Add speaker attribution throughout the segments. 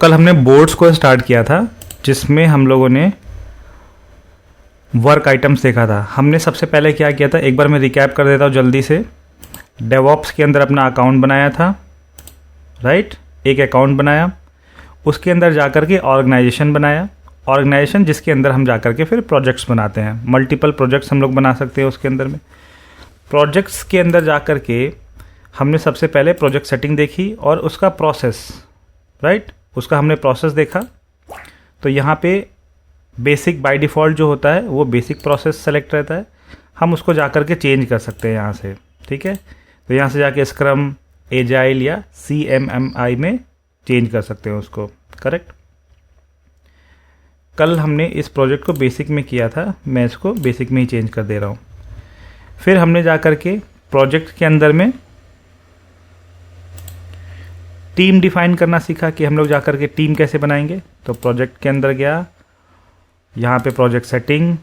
Speaker 1: कल हमने बोर्ड्स को स्टार्ट किया था जिसमें हम लोगों ने वर्क आइटम्स देखा था। हमने सबसे पहले क्या किया था, एक बार मैं रिकैप कर देता हूँ जल्दी से। डेवऑप्स के अंदर अपना अकाउंट बनाया था, राइट, एक अकाउंट बनाया, उसके अंदर जाकर के ऑर्गेनाइजेशन बनाया, ऑर्गेनाइजेशन जिसके अंदर हम जाकर के फिर प्रोजेक्ट्स बनाते हैं। मल्टीपल प्रोजेक्ट्स हम लोग बना सकते हैं उसके अंदर में। प्रोजेक्ट्स के अंदर जाकर के हमने सबसे पहले प्रोजेक्ट सेटिंग देखी और उसका प्रोसेस, राइट, उसका हमने प्रोसेस देखा। तो यहाँ पे बेसिक बाय डिफ़ॉल्ट जो होता है वो बेसिक प्रोसेस सेलेक्ट रहता है, हम उसको जाकर के चेंज कर सकते हैं यहाँ से, ठीक है। तो यहाँ से जाके स्क्रम, एजाइल या CMMI में चेंज कर सकते हैं उसको, करेक्ट। कल हमने इस प्रोजेक्ट को बेसिक में किया था, मैं इसको बेसिक में ही चेंज कर दे रहा हूँ। फिर हमने जाकर के प्रोजेक्ट के अंदर में टीम डिफाइन करना सीखा कि हम लोग जाकर के टीम कैसे बनाएंगे। तो प्रोजेक्ट के अंदर गया, यहाँ पे प्रोजेक्ट सेटिंग,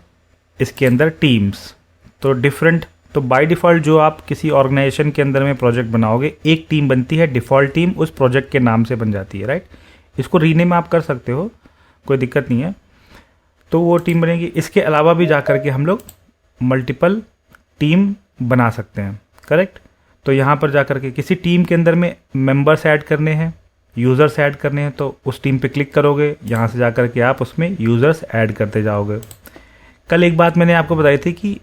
Speaker 1: इसके अंदर टीम्स। तो डिफरेंट, तो बाय डिफ़ॉल्ट जो आप किसी ऑर्गेनाइजेशन के अंदर में प्रोजेक्ट बनाओगे, एक टीम बनती है, डिफ़ॉल्ट टीम उस प्रोजेक्ट के नाम से बन जाती है, राइट। इसको रीनेम आप कर सकते हो, कोई दिक्कत नहीं है। तो वो टीम बनेगी। इसके अलावा भी जाकर के हम लोग मल्टीपल टीम बना सकते हैं, करेक्ट। तो यहाँ पर जाकर के किसी टीम के अंदर में मेंबर्स ऐड करने हैं, यूज़र्स ऐड करने हैं, तो उस टीम पे क्लिक करोगे, यहाँ से जाकर के आप उसमें यूज़र्स ऐड करते जाओगे। कल एक बात मैंने आपको बताई थी कि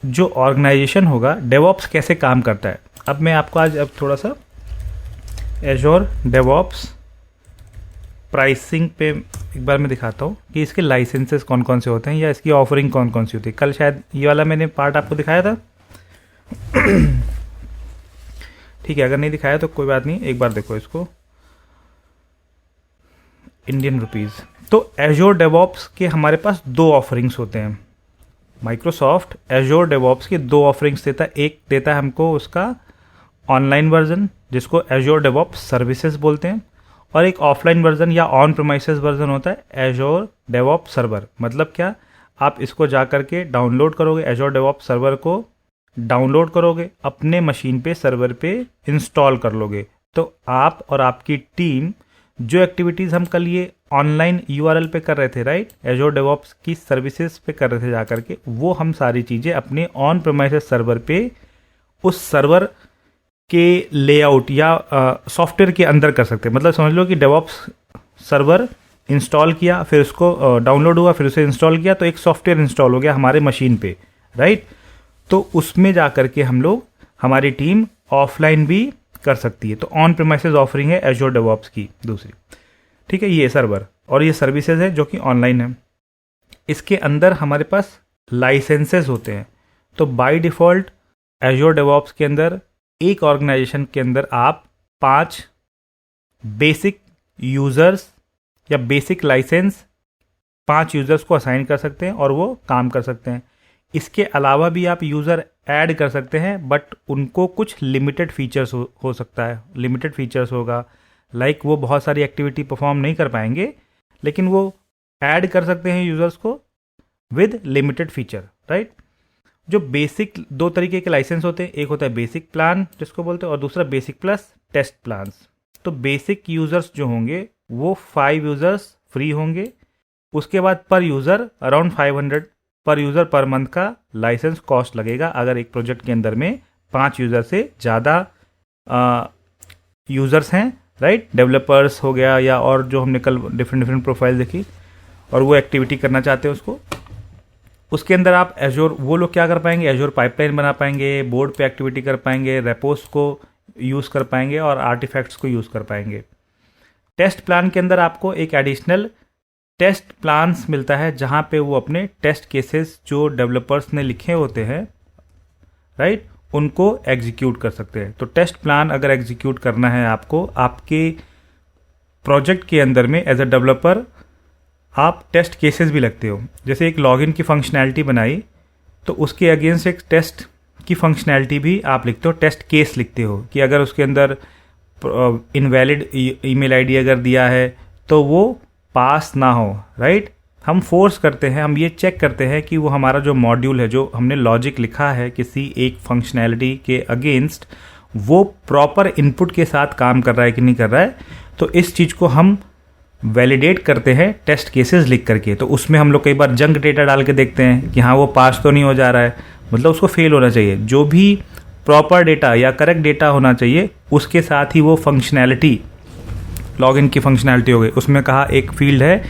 Speaker 1: जो ऑर्गेनाइजेशन होगा, डेवऑप्स कैसे काम करता है। अब मैं आपको आज थोड़ा सा एजोर डेवऑप्स प्राइसिंग पे एक बार मैं दिखाता हूँ कि इसके लाइसेंसेस कौन कौन से होते हैं या इसकी ऑफरिंग कौन कौन सी होती है। कल शायद ये वाला मैंने पार्ट आपको दिखाया था ठीक है, अगर नहीं दिखाया तो कोई बात नहीं, एक बार देखो इसको। Indian rupees. तो एजोर डेवऑप्स के हमारे पास दो ऑफरिंग्स होते हैं। माइक्रोसॉफ्ट एजोर डेवऑप्स की दो ऑफरिंग्स देता है। एक देता है हमको उसका ऑनलाइन वर्जन जिसको एजोर डेवऑप्स सर्विसेज बोलते हैं, और एक ऑफलाइन वर्जन या ऑन प्रीमाइसेस वर्जन होता है एजोर डेवऑप्स सर्वर। मतलब क्या, आप इसको जा करके डाउनलोड करोगे, एजोर डेवऑप्स सर्वर को डाउनलोड करोगे, अपने मशीन पे सर्वर पे इंस्टॉल कर लोगे। तो आप और आपकी टीम जो एक्टिविटीज़ हम कल ये ऑनलाइन URL पे कर रहे थे, राइट, एजोर डेवऑप्स की सर्विसेज पे कर रहे थे जाकर के, वो हम सारी चीज़ें अपने ऑन प्रीमाइसेस सर्वर पे उस सर्वर के लेआउट या सॉफ्टवेयर के अंदर कर सकते हैं। मतलब समझ लो कि डेवऑप्स सर्वर इंस्टॉल किया, फिर उसको डाउनलोड हुआ, फिर उसे इंस्टॉल किया, तो एक सॉफ्टवेयर इंस्टॉल हो गया हमारे मशीन पे, राइट। तो उसमें जाकर के हम लोग, हमारी टीम ऑफलाइन भी कर सकती है। तो ऑन प्रीमाइसेस ऑफरिंग है एजोर डेवऑप्स की दूसरी, ठीक है। ये सर्वर और ये सर्विसेज है जो कि ऑनलाइन है। इसके अंदर हमारे पास लाइसेंसेस होते हैं। तो बाय डिफ़ॉल्ट एजोर डेवऑप्स के अंदर एक ऑर्गेनाइजेशन के अंदर आप 5 बेसिक यूज़र्स या बेसिक लाइसेंस 5 यूज़र्स को असाइन कर सकते हैं और वो काम कर सकते हैं। इसके अलावा भी आप यूज़र ऐड कर सकते हैं, बट उनको कुछ लिमिटेड फीचर्स हो सकता है, लिमिटेड फीचर्स होगा, लाइक वो बहुत सारी एक्टिविटी परफॉर्म नहीं कर पाएंगे, लेकिन वो ऐड कर सकते हैं यूज़र्स को विद लिमिटेड फीचर, राइट। जो बेसिक दो तरीके के लाइसेंस होते हैं, एक होता है बेसिक प्लान जिसको बोलते हैं, और दूसरा बेसिक प्लस टेस्ट प्लान्स। तो बेसिक यूज़र्स जो होंगे वो 5 यूज़र्स फ्री होंगे, उसके बाद पर यूज़र अराउंड 500 पर यूज़र पर मंथ का लाइसेंस कॉस्ट लगेगा अगर एक प्रोजेक्ट के अंदर में 5 यूज़र से ज़्यादा यूज़र्स हैं, राइट, डेवलपर्स हो गया या और जो हमने कल डिफरेंट प्रोफाइल देखी, और वो एक्टिविटी करना चाहते हैं उसको। उसके अंदर आप एजोर, वो लोग क्या कर पाएंगे, एजोर पाइपलाइन बना पाएंगे, बोर्ड पे एक्टिविटी कर पाएंगे, रेपोस को यूज़ कर पाएंगे और आर्टिफैक्ट्स को यूज़ कर पाएंगे। टेस्ट प्लान के अंदर आपको एक एडिशनल टेस्ट प्लान्स मिलता है जहां पे वो अपने टेस्ट केसेस जो डेवलपर्स ने लिखे होते हैं, राइट, उनको एग्जीक्यूट कर सकते हैं। तो टेस्ट प्लान अगर एग्जीक्यूट करना है आपको आपके प्रोजेक्ट के अंदर में एज अ डेवलपर, आप टेस्ट केसेस भी लगते हो। जैसे एक लॉगिन की फंक्शनैलिटी बनाई तो उसके अगेंस्ट एक टेस्ट की फंक्शनैलिटी भी आप लिखते हो, टेस्ट केस लिखते हो कि अगर उसके अंदर इनवैलिड ईमेल आईडी अगर दिया है तो वो पास ना हो, राइट। हम फोर्स करते हैं, हम ये चेक करते हैं कि वो हमारा जो मॉड्यूल है, जो हमने लॉजिक लिखा है किसी एक फंक्शनैलिटी के अगेंस्ट, वो प्रॉपर इनपुट के साथ काम कर रहा है कि नहीं कर रहा है। तो इस चीज़ को हम वैलिडेट करते हैं टेस्ट केसेस लिख करके। तो उसमें हम लोग कई बार जंक डेटा डाल के देखते हैं कि हाँ वो पास तो नहीं हो जा रहा है, मतलब उसको फेल होना चाहिए। जो भी प्रॉपर डेटा या करेक्ट डेटा होना चाहिए उसके साथ ही वो फंक्शनैलिटी, लॉगिन की फंक्शनैलिटी हो गई। उसमें कहा एक फील्ड है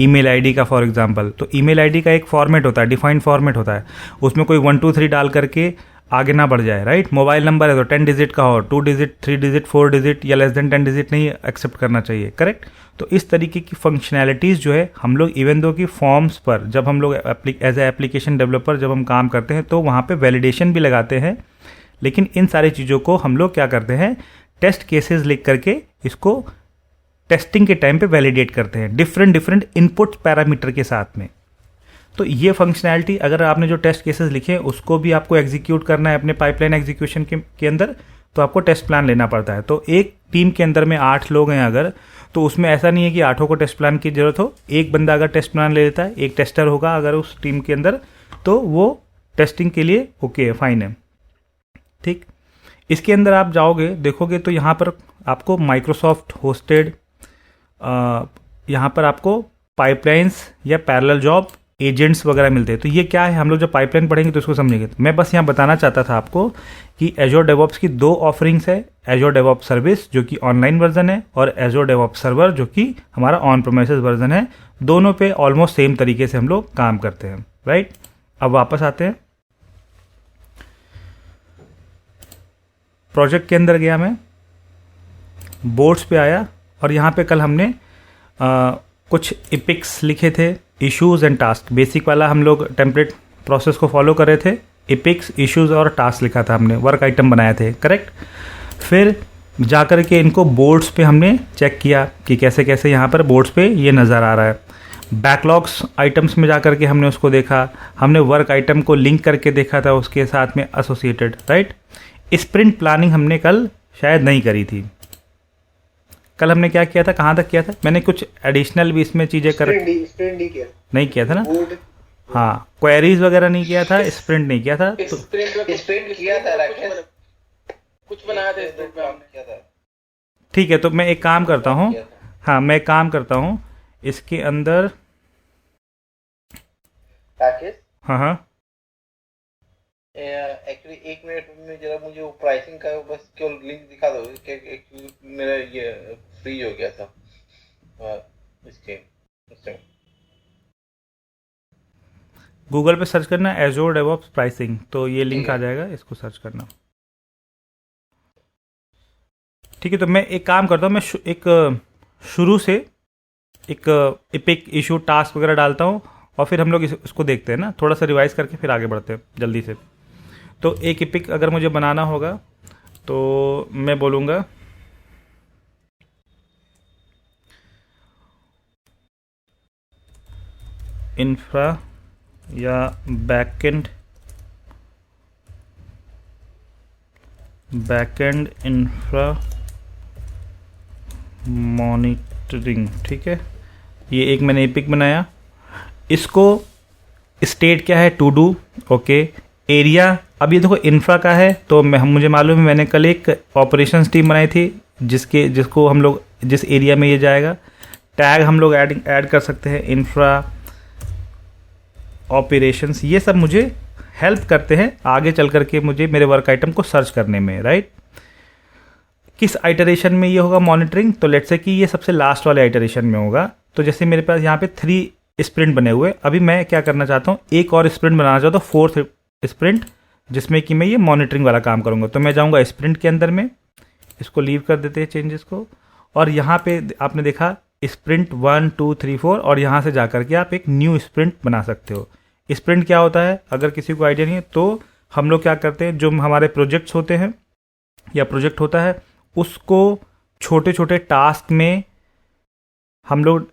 Speaker 1: ईमेल आईडी का फॉर एग्जांपल, तो ईमेल आईडी का एक फॉर्मेट होता है, डिफाइंड फॉर्मेट होता है, उसमें कोई 1 2 3 डाल करके आगे ना बढ़ जाए, राइट। मोबाइल नंबर है तो 10 डिजिट का हो, 2 डिजिट 3 डिजिट 4 डिजिट या लेस देन 10 डिजिट नहीं एक्सेप्ट करना चाहिए, करेक्ट। तो इस तरीके की फंक्शनैलिटीज़ जो है हम लोग इवन दो की फॉर्म्स पर जब हम लोग एज ए एप्लीकेशन डेवलपर जब हम काम करते हैं तो वहाँ पे वैलिडेशन भी लगाते हैं, लेकिन इन सारी चीज़ों को हम लोग क्या करते हैं, टेस्ट केसेस लिख करके इसको टेस्टिंग के टाइम पे वैलिडेट करते हैं डिफरेंट इनपुट पैरामीटर के साथ में। तो ये फंक्शनैलिटी अगर आपने जो टेस्ट केसेस लिखे उसको भी आपको एग्जीक्यूट करना है अपने पाइपलाइन एग्जीक्यूशन के अंदर, तो आपको टेस्ट प्लान लेना पड़ता है। तो एक टीम के अंदर में 8 लोग हैं अगर, तो उसमें ऐसा नहीं है कि 8 को टेस्ट प्लान की जरूरत हो। एक बंदा अगर टेस्ट प्लान ले लेता है, एक टेस्टर होगा अगर उस टीम के अंदर, तो वो टेस्टिंग के लिए ओके है, फाइन है, ठीक। इसके अंदर आप जाओगे देखोगे तो यहाँ पर आपको माइक्रोसॉफ्ट होस्टेड, यहाँ पर आपको पाइपलाइंस या पैरेलल जॉब एजेंट्स वगैरह मिलते हैं। तो ये क्या है, हम लोग जब पाइपलाइन पढ़ेंगे तो इसको समझेंगे। तो मैं बस यहाँ बताना चाहता था आपको कि एजोर डेवऑप्स की 2 ऑफरिंग्स है, एजोर डेवऑप्स सर्विस जो कि ऑनलाइन वर्जन है और एजोर डेवऑप्स सर्वर जो कि हमारा ऑन प्रेमिसेस वर्जन है। दोनों पे ऑलमोस्ट सेम तरीके से हम लोग काम करते हैं, राइट। अब वापस आते हैं, प्रोजेक्ट के अंदर गया मैं, बोर्ड्स पे आया और यहाँ पे कल हमने कुछ इपिक्स लिखे थे, इश्यूज एंड टास्क। बेसिक वाला हम लोग टेम्पलेट प्रोसेस को फॉलो कर रहे थे, इपिक्स इश्यूज और टास्क लिखा था हमने, वर्क आइटम बनाए थे, करेक्ट। फिर जा कर के इनको बोर्ड्स पे हमने चेक किया कि कैसे कैसे यहाँ पर बोर्ड्स पे ये नज़र आ रहा है। बैकलॉग्स आइटम्स में जा कर के हमने उसको देखा, हमने वर्क आइटम को लिंक करके देखा था उसके साथ में एसोसिएटेड, राइट। स्प्रिंट प्लानिंग हमने कल शायद नहीं करी थी। कल हमने क्या किया था, कहाँ तक किया था, मैंने कुछ एडिशनल भी इसमें चीज़ें नहीं किया था ना, हाँ, क्वेरीज वगैरह नहीं किया था, स्प्रिंट नहीं किया था, तो
Speaker 2: स्प्रिंट किया था, कुछ बनाया था स्प्रिंट में आपने किया था।
Speaker 1: ठीक है, तो मैं एक काम करता हूँ, हाँ मैं काम करता हूँ इसके अंदर
Speaker 2: पैकेज,
Speaker 1: हाँ
Speaker 2: एक्चुअली 1 मिनट में जरा मुझे वो प्राइसिंग का बस केवल लिंक दिखा दो, मेरा ये फ्री हो गया था इसके।
Speaker 1: गूगल पे सर्च करना एजोर डेवऑप्स प्राइसिंग, तो ये लिंक आ जाएगा, इसको सर्च करना, ठीक है। तो मैं एक काम करता हूँ, मैं एक शुरू से एक इपिक इशू टास्क वगैरह डालता हूँ और फिर हम लोग इसको देखते हैं ना, थोड़ा सा रिवाइज करके फिर आगे बढ़ते हैं जल्दी से। तो एक इपिक अगर मुझे बनाना होगा तो मैं बोलूँगा इंफ्रा या बैकएंड इंफ्रा मॉनिटरिंग, ठीक है। ये एक मैंने एपिक बनाया, इसको स्टेट क्या है, टू डू, ओके। एरिया, अब ये देखो इंफ्रा का है तो मुझे मालूम है, मैंने कल एक ऑपरेशंस टीम बनाई थी जिसको हम लोग जिस एरिया में ये जाएगा, टैग हम लोग ऐड कर सकते हैं, इंफ्रा ऑपरेशंस, ये सब मुझे हेल्प करते हैं आगे चल करके मुझे मेरे वर्क आइटम को सर्च करने में, राइट। किस आइटरेशन में ये होगा मॉनिटरिंग, तो लेट्स से कि ये सबसे लास्ट वाले आइटरेशन में होगा। तो जैसे मेरे पास यहाँ पे 3 स्प्रिंट बने हुए, अभी मैं क्या करना चाहता हूँ, एक और स्प्रिंट बनाना चाहता हूँ, 4th स्प्रिंट, जिसमें कि मैं ये मॉनिटरिंग वाला काम करूँगा। तो मैं जाऊँगा स्प्रिंट के अंदर में, इसको लीव कर देते हैं चेंजेस को, और यहाँ पे आपने देखा स्प्रिंट 1 2 3 4, और यहाँ से जा करके आप एक न्यू स्प्रिंट बना सकते हो। स्प्रिंट क्या होता है, अगर किसी को आइडिया नहीं है तो हम लोग क्या करते हैं, जो हमारे प्रोजेक्ट्स होते हैं या प्रोजेक्ट होता है उसको छोटे छोटे टास्क में हम लोग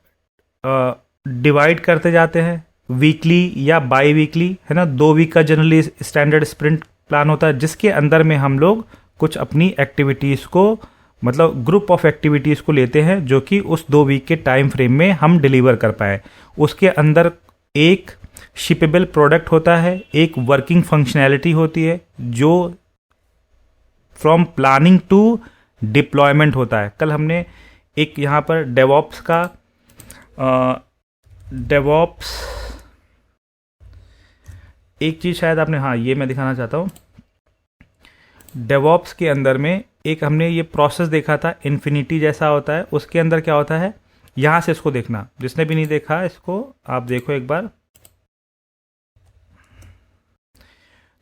Speaker 1: डिवाइड करते जाते हैं, वीकली या बाई वीकली, है ना। 2 वीक का जनरली स्टैंडर्ड स्प्रिंट प्लान होता है, जिसके अंदर में हम लोग कुछ अपनी एक्टिविटीज़ को, मतलब ग्रुप ऑफ एक्टिविटीज़ को लेते हैं जो कि उस 2 वीक के टाइम फ्रेम में हम डिलीवर कर पाए। उसके अंदर एक शिपेबल प्रोडक्ट होता है, एक वर्किंग फंक्शनैलिटी होती है, जो फ्रॉम प्लानिंग टू डिप्लॉयमेंट होता है। कल हमने एक यहाँ पर डेवॉप्स का डेवॉप्स एक चीज़ शायद आपने, हाँ ये मैं दिखाना चाहता हूँ। डेवॉप्स के अंदर में एक हमने ये प्रोसेस देखा था, इन्फिनिटी जैसा होता है। उसके अंदर क्या होता है, यहाँ से इसको देखना, जिसने भी नहीं देखा इसको आप देखो एक बार।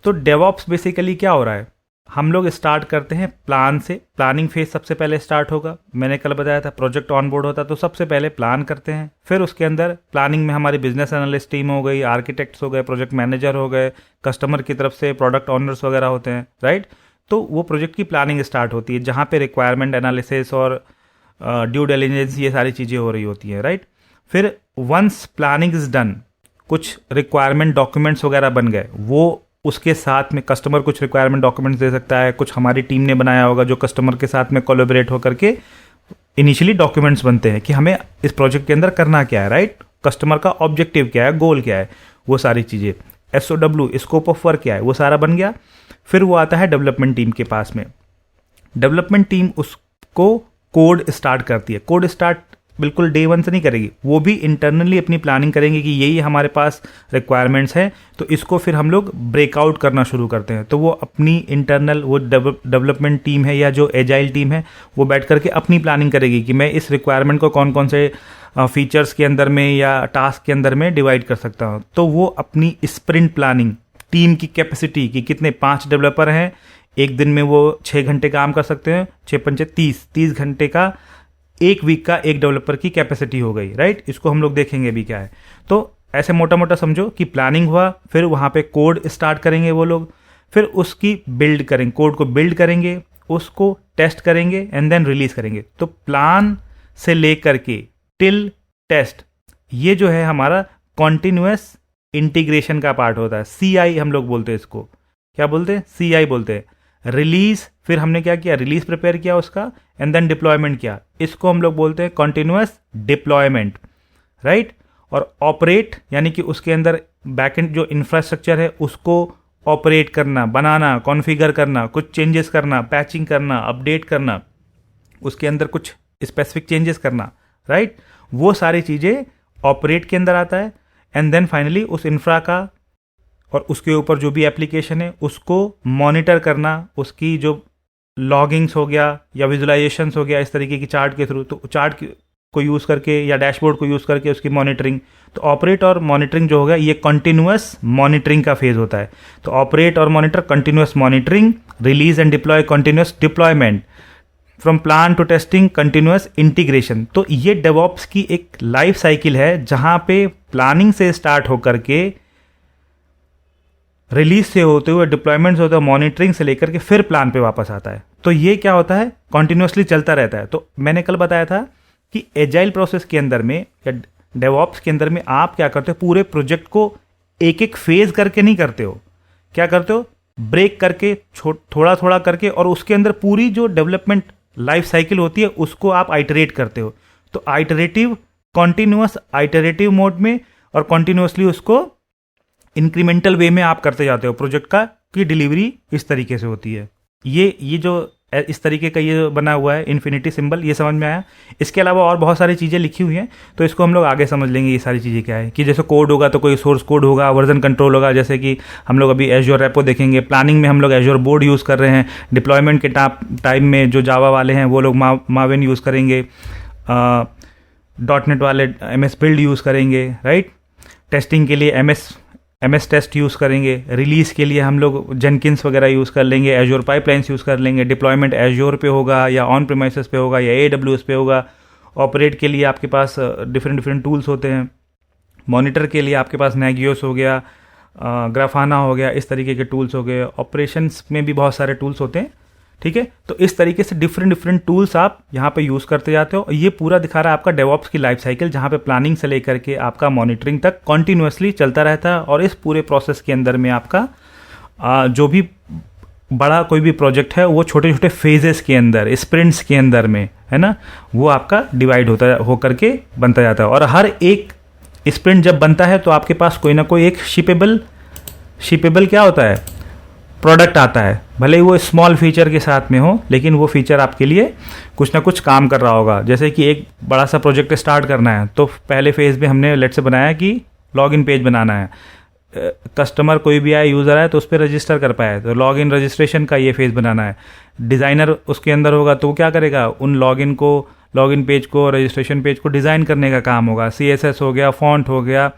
Speaker 1: तो डेवॉप्स बेसिकली क्या हो रहा है, हम लोग स्टार्ट करते हैं प्लान से। प्लानिंग फेज सबसे पहले स्टार्ट होगा। मैंने कल बताया था प्रोजेक्ट ऑन बोर्ड होता तो सबसे पहले प्लान करते हैं, फिर उसके अंदर प्लानिंग में हमारी बिजनेस एनालिस्ट टीम हो गई, आर्किटेक्ट्स हो गए, प्रोजेक्ट मैनेजर हो गए, कस्टमर की तरफ से प्रोडक्ट ऑनर्स वगैरह होते हैं, राइट। तो वो प्रोजेक्ट की प्लानिंग स्टार्ट होती है, जहाँ पे रिक्वायरमेंट एनालिसिस और ड्यू डिलिजेंस ये सारी चीज़ें हो रही होती हैं, राइट। फिर वंस प्लानिंग इज डन, कुछ रिक्वायरमेंट डॉक्यूमेंट्स वगैरह बन गए, वो उसके साथ में कस्टमर कुछ रिक्वायरमेंट डॉक्यूमेंट्स दे सकता है, कुछ हमारी टीम ने बनाया होगा जो कस्टमर के साथ में कोलैबोरेट होकर के इनिशियली डॉक्यूमेंट्स बनते हैं कि हमें इस प्रोजेक्ट के अंदर करना क्या है, राइट। कस्टमर का ऑब्जेक्टिव क्या है, गोल क्या है, वो सारी चीज़ें, SOW स्कोप ऑफ वर्क क्या है, वो सारा बन गया। फिर वो आता है डेवलपमेंट टीम के पास में। डेवलपमेंट टीम उसको कोड स्टार्ट करती है। कोड स्टार्ट बिल्कुल डे वन से नहीं करेगी, वो भी इंटरनली अपनी प्लानिंग करेंगे कि यही हमारे पास रिक्वायरमेंट्स हैं, तो इसको फिर हम लोग ब्रेकआउट करना शुरू करते हैं। तो वो अपनी इंटरनल वो डेवलपमेंट टीम है या जो एजाइल टीम है वो बैठ करके अपनी प्लानिंग करेगी कि मैं इस रिक्वायरमेंट को कौन कौन से फीचर्स के अंदर में या टास्क के अंदर में डिवाइड कर सकता हूँ। तो वो अपनी स्प्रिंट प्लानिंग, टीम की कैपेसिटी कि कितने 5 डेवलपर हैं, एक दिन में वो 6 घंटे काम कर सकते हैं, 6 पंचे 30 घंटे का, एक वीक का एक डेवलपर की कैपेसिटी हो गई, राइट। इसको हम लोग देखेंगे भी क्या है। तो ऐसे मोटा मोटा समझो कि प्लानिंग हुआ, फिर वहाँ पे कोड स्टार्ट करेंगे वो लोग, फिर उसकी बिल्ड करेंगे, कोड को बिल्ड करेंगे, उसको टेस्ट करेंगे एंड देन रिलीज करेंगे। तो प्लान से लेकर के टिल टेस्ट, ये जो है हमारा कॉन्टिन्यूअस इंटीग्रेशन का पार्ट होता है। CI हम लोग बोलते हैं इसको, क्या बोलते हैं, CI बोलते हैं। रिलीज, फिर हमने क्या किया, रिलीज प्रिपेयर किया उसका एंड देन डिप्लॉयमेंट किया, इसको हम लोग बोलते हैं कॉन्टिन्यूअस डिप्लॉयमेंट, राइट। और ऑपरेट यानी कि उसके अंदर बैकएंड जो इंफ्रास्ट्रक्चर है उसको ऑपरेट करना, बनाना, कॉन्फ़िगर करना, कुछ चेंजेस करना, पैचिंग करना, अपडेट करना, उसके अंदर कुछ स्पेसिफिक चेंजेस करना, राइट। वो सारी चीज़ें ऑपरेट के अंदर आता है। एंड देन फाइनली उस इंफ्रा का और उसके ऊपर जो भी एप्लीकेशन है उसको मॉनिटर करना, उसकी जो लॉगिंग्स हो गया या विजुलाइजेशंस हो गया इस तरीके की चार्ट के थ्रू, तो चार्ट को यूज़ करके या डैशबोर्ड को यूज़ करके उसकी मॉनिटरिंग। तो ऑपरेट और मॉनिटरिंग जो होगा ये कंटिन्यूअस मॉनिटरिंग का फेज होता है। तो ऑपरेट और monitor continuous monitoring, release and deploy continuous deployment, from plan to testing continuous integration. तो ये डेवॉप्स की एक लाइफ साइकिल है जहाँ पे प्लानिंग से स्टार्ट होकर के रिलीज से होते हुए डिप्लॉयमेंट से होते हुए मॉनिटरिंग से लेकर के फिर प्लान पे वापस आता है। तो ये क्या होता है, कॉन्टिन्यूसली चलता रहता है। तो मैंने कल बताया था कि एजाइल प्रोसेस के अंदर में या डेवॉप्स के अंदर में आप क्या करते हो, पूरे प्रोजेक्ट को एक एक फेज करके नहीं करते हो, क्या करते हो, ब्रेक करके थोड़ा थोड़ा करके, और उसके अंदर पूरी जो डेवलपमेंट लाइफ साइकिल होती है उसको आप आइटरेट करते हो। तो आइटरेटिव, कॉन्टिन्यूअस आइटरेटिव मोड में और कॉन्टिन्यूसली उसको इंक्रीमेंटल वे में आप करते जाते हो प्रोजेक्ट का, की डिलीवरी इस तरीके से होती है। ये जो इस तरीके का ये बना हुआ है इन्फिनिटी सिंबल, ये समझ में आया। इसके अलावा और बहुत सारी चीज़ें लिखी हुई हैं, तो इसको हम लोग आगे समझ लेंगे ये सारी चीज़ें क्या है। कि जैसे कोड होगा तो कोई सोर्स कोड होगा, वर्जन कंट्रोल होगा, जैसे कि हम लोग अभी एज्योर रेपो देखेंगे। प्लानिंग में हम लोग एज्योर बोर्ड यूज़ कर रहे हैं। डिप्लॉयमेंट के टाइम में जो जावा वाले हैं वो लोग माविन यूज़ करेंगे, .NET वाले MS बिल्ड यूज़ करेंगे, राइट। टेस्टिंग के लिए MS टेस्ट यूज़ करेंगे। रिलीज़ के लिए हम लोग जेनकिंस वगैरह यूज़ कर लेंगे, एज्योर पाइपलाइंस यूज़ कर लेंगे। डिप्लॉयमेंट एज्योर पे होगा या ऑन प्रीमाइसेस पे होगा या AWS पे होगा। ऑपरेट के लिए आपके पास डिफरेंट टूल्स होते हैं। मॉनिटर के लिए आपके पास Nagios हो गया, ग्राफाना हो गया, इस तरीके के टूल्स हो गए। ऑपरेशंस में भी बहुत सारे टूल्स होते हैं, ठीक है। तो इस तरीके से डिफरेंट टूल्स आप यहाँ पे यूज़ करते जाते हो। ये पूरा दिखा रहा है आपका डेवॉप्स की लाइफ साइकिल, जहाँ पे प्लानिंग से लेकर के आपका मॉनिटरिंग तक कॉन्टिन्यूसली चलता रहता है। और इस पूरे प्रोसेस के अंदर में आपका जो भी बड़ा कोई भी प्रोजेक्ट है वो छोटे छोटे फेजेस के अंदर, स्प्रिंट्स के अंदर में, है ना, वो आपका डिवाइड होकर के बनता जाता है। और हर एक स्प्रिंट जब बनता है तो आपके पास कोई ना कोई एक शिपेबल क्या होता है, प्रोडक्ट आता है, भले ही वो स्मॉल फीचर के साथ में हो, लेकिन वो फीचर आपके लिए कुछ ना कुछ काम कर रहा होगा। जैसे कि एक बड़ा सा प्रोजेक्ट स्टार्ट करना है, तो पहले फेज़ में हमने लेट से बनाया कि लॉगिन पेज बनाना है, कस्टमर कोई भी आए, यूज़र आए तो उस पर रजिस्टर कर पाए, तो लॉगिन रजिस्ट्रेशन का ये फेज़ बनाना है। डिज़ाइनर उसके अंदर होगा तो वो क्या करेगा, उन लॉगिन पेज को, रजिस्ट्रेशन पेज को डिज़ाइन करने का काम होगा। CSS हो गया, फॉन्ट हो गया,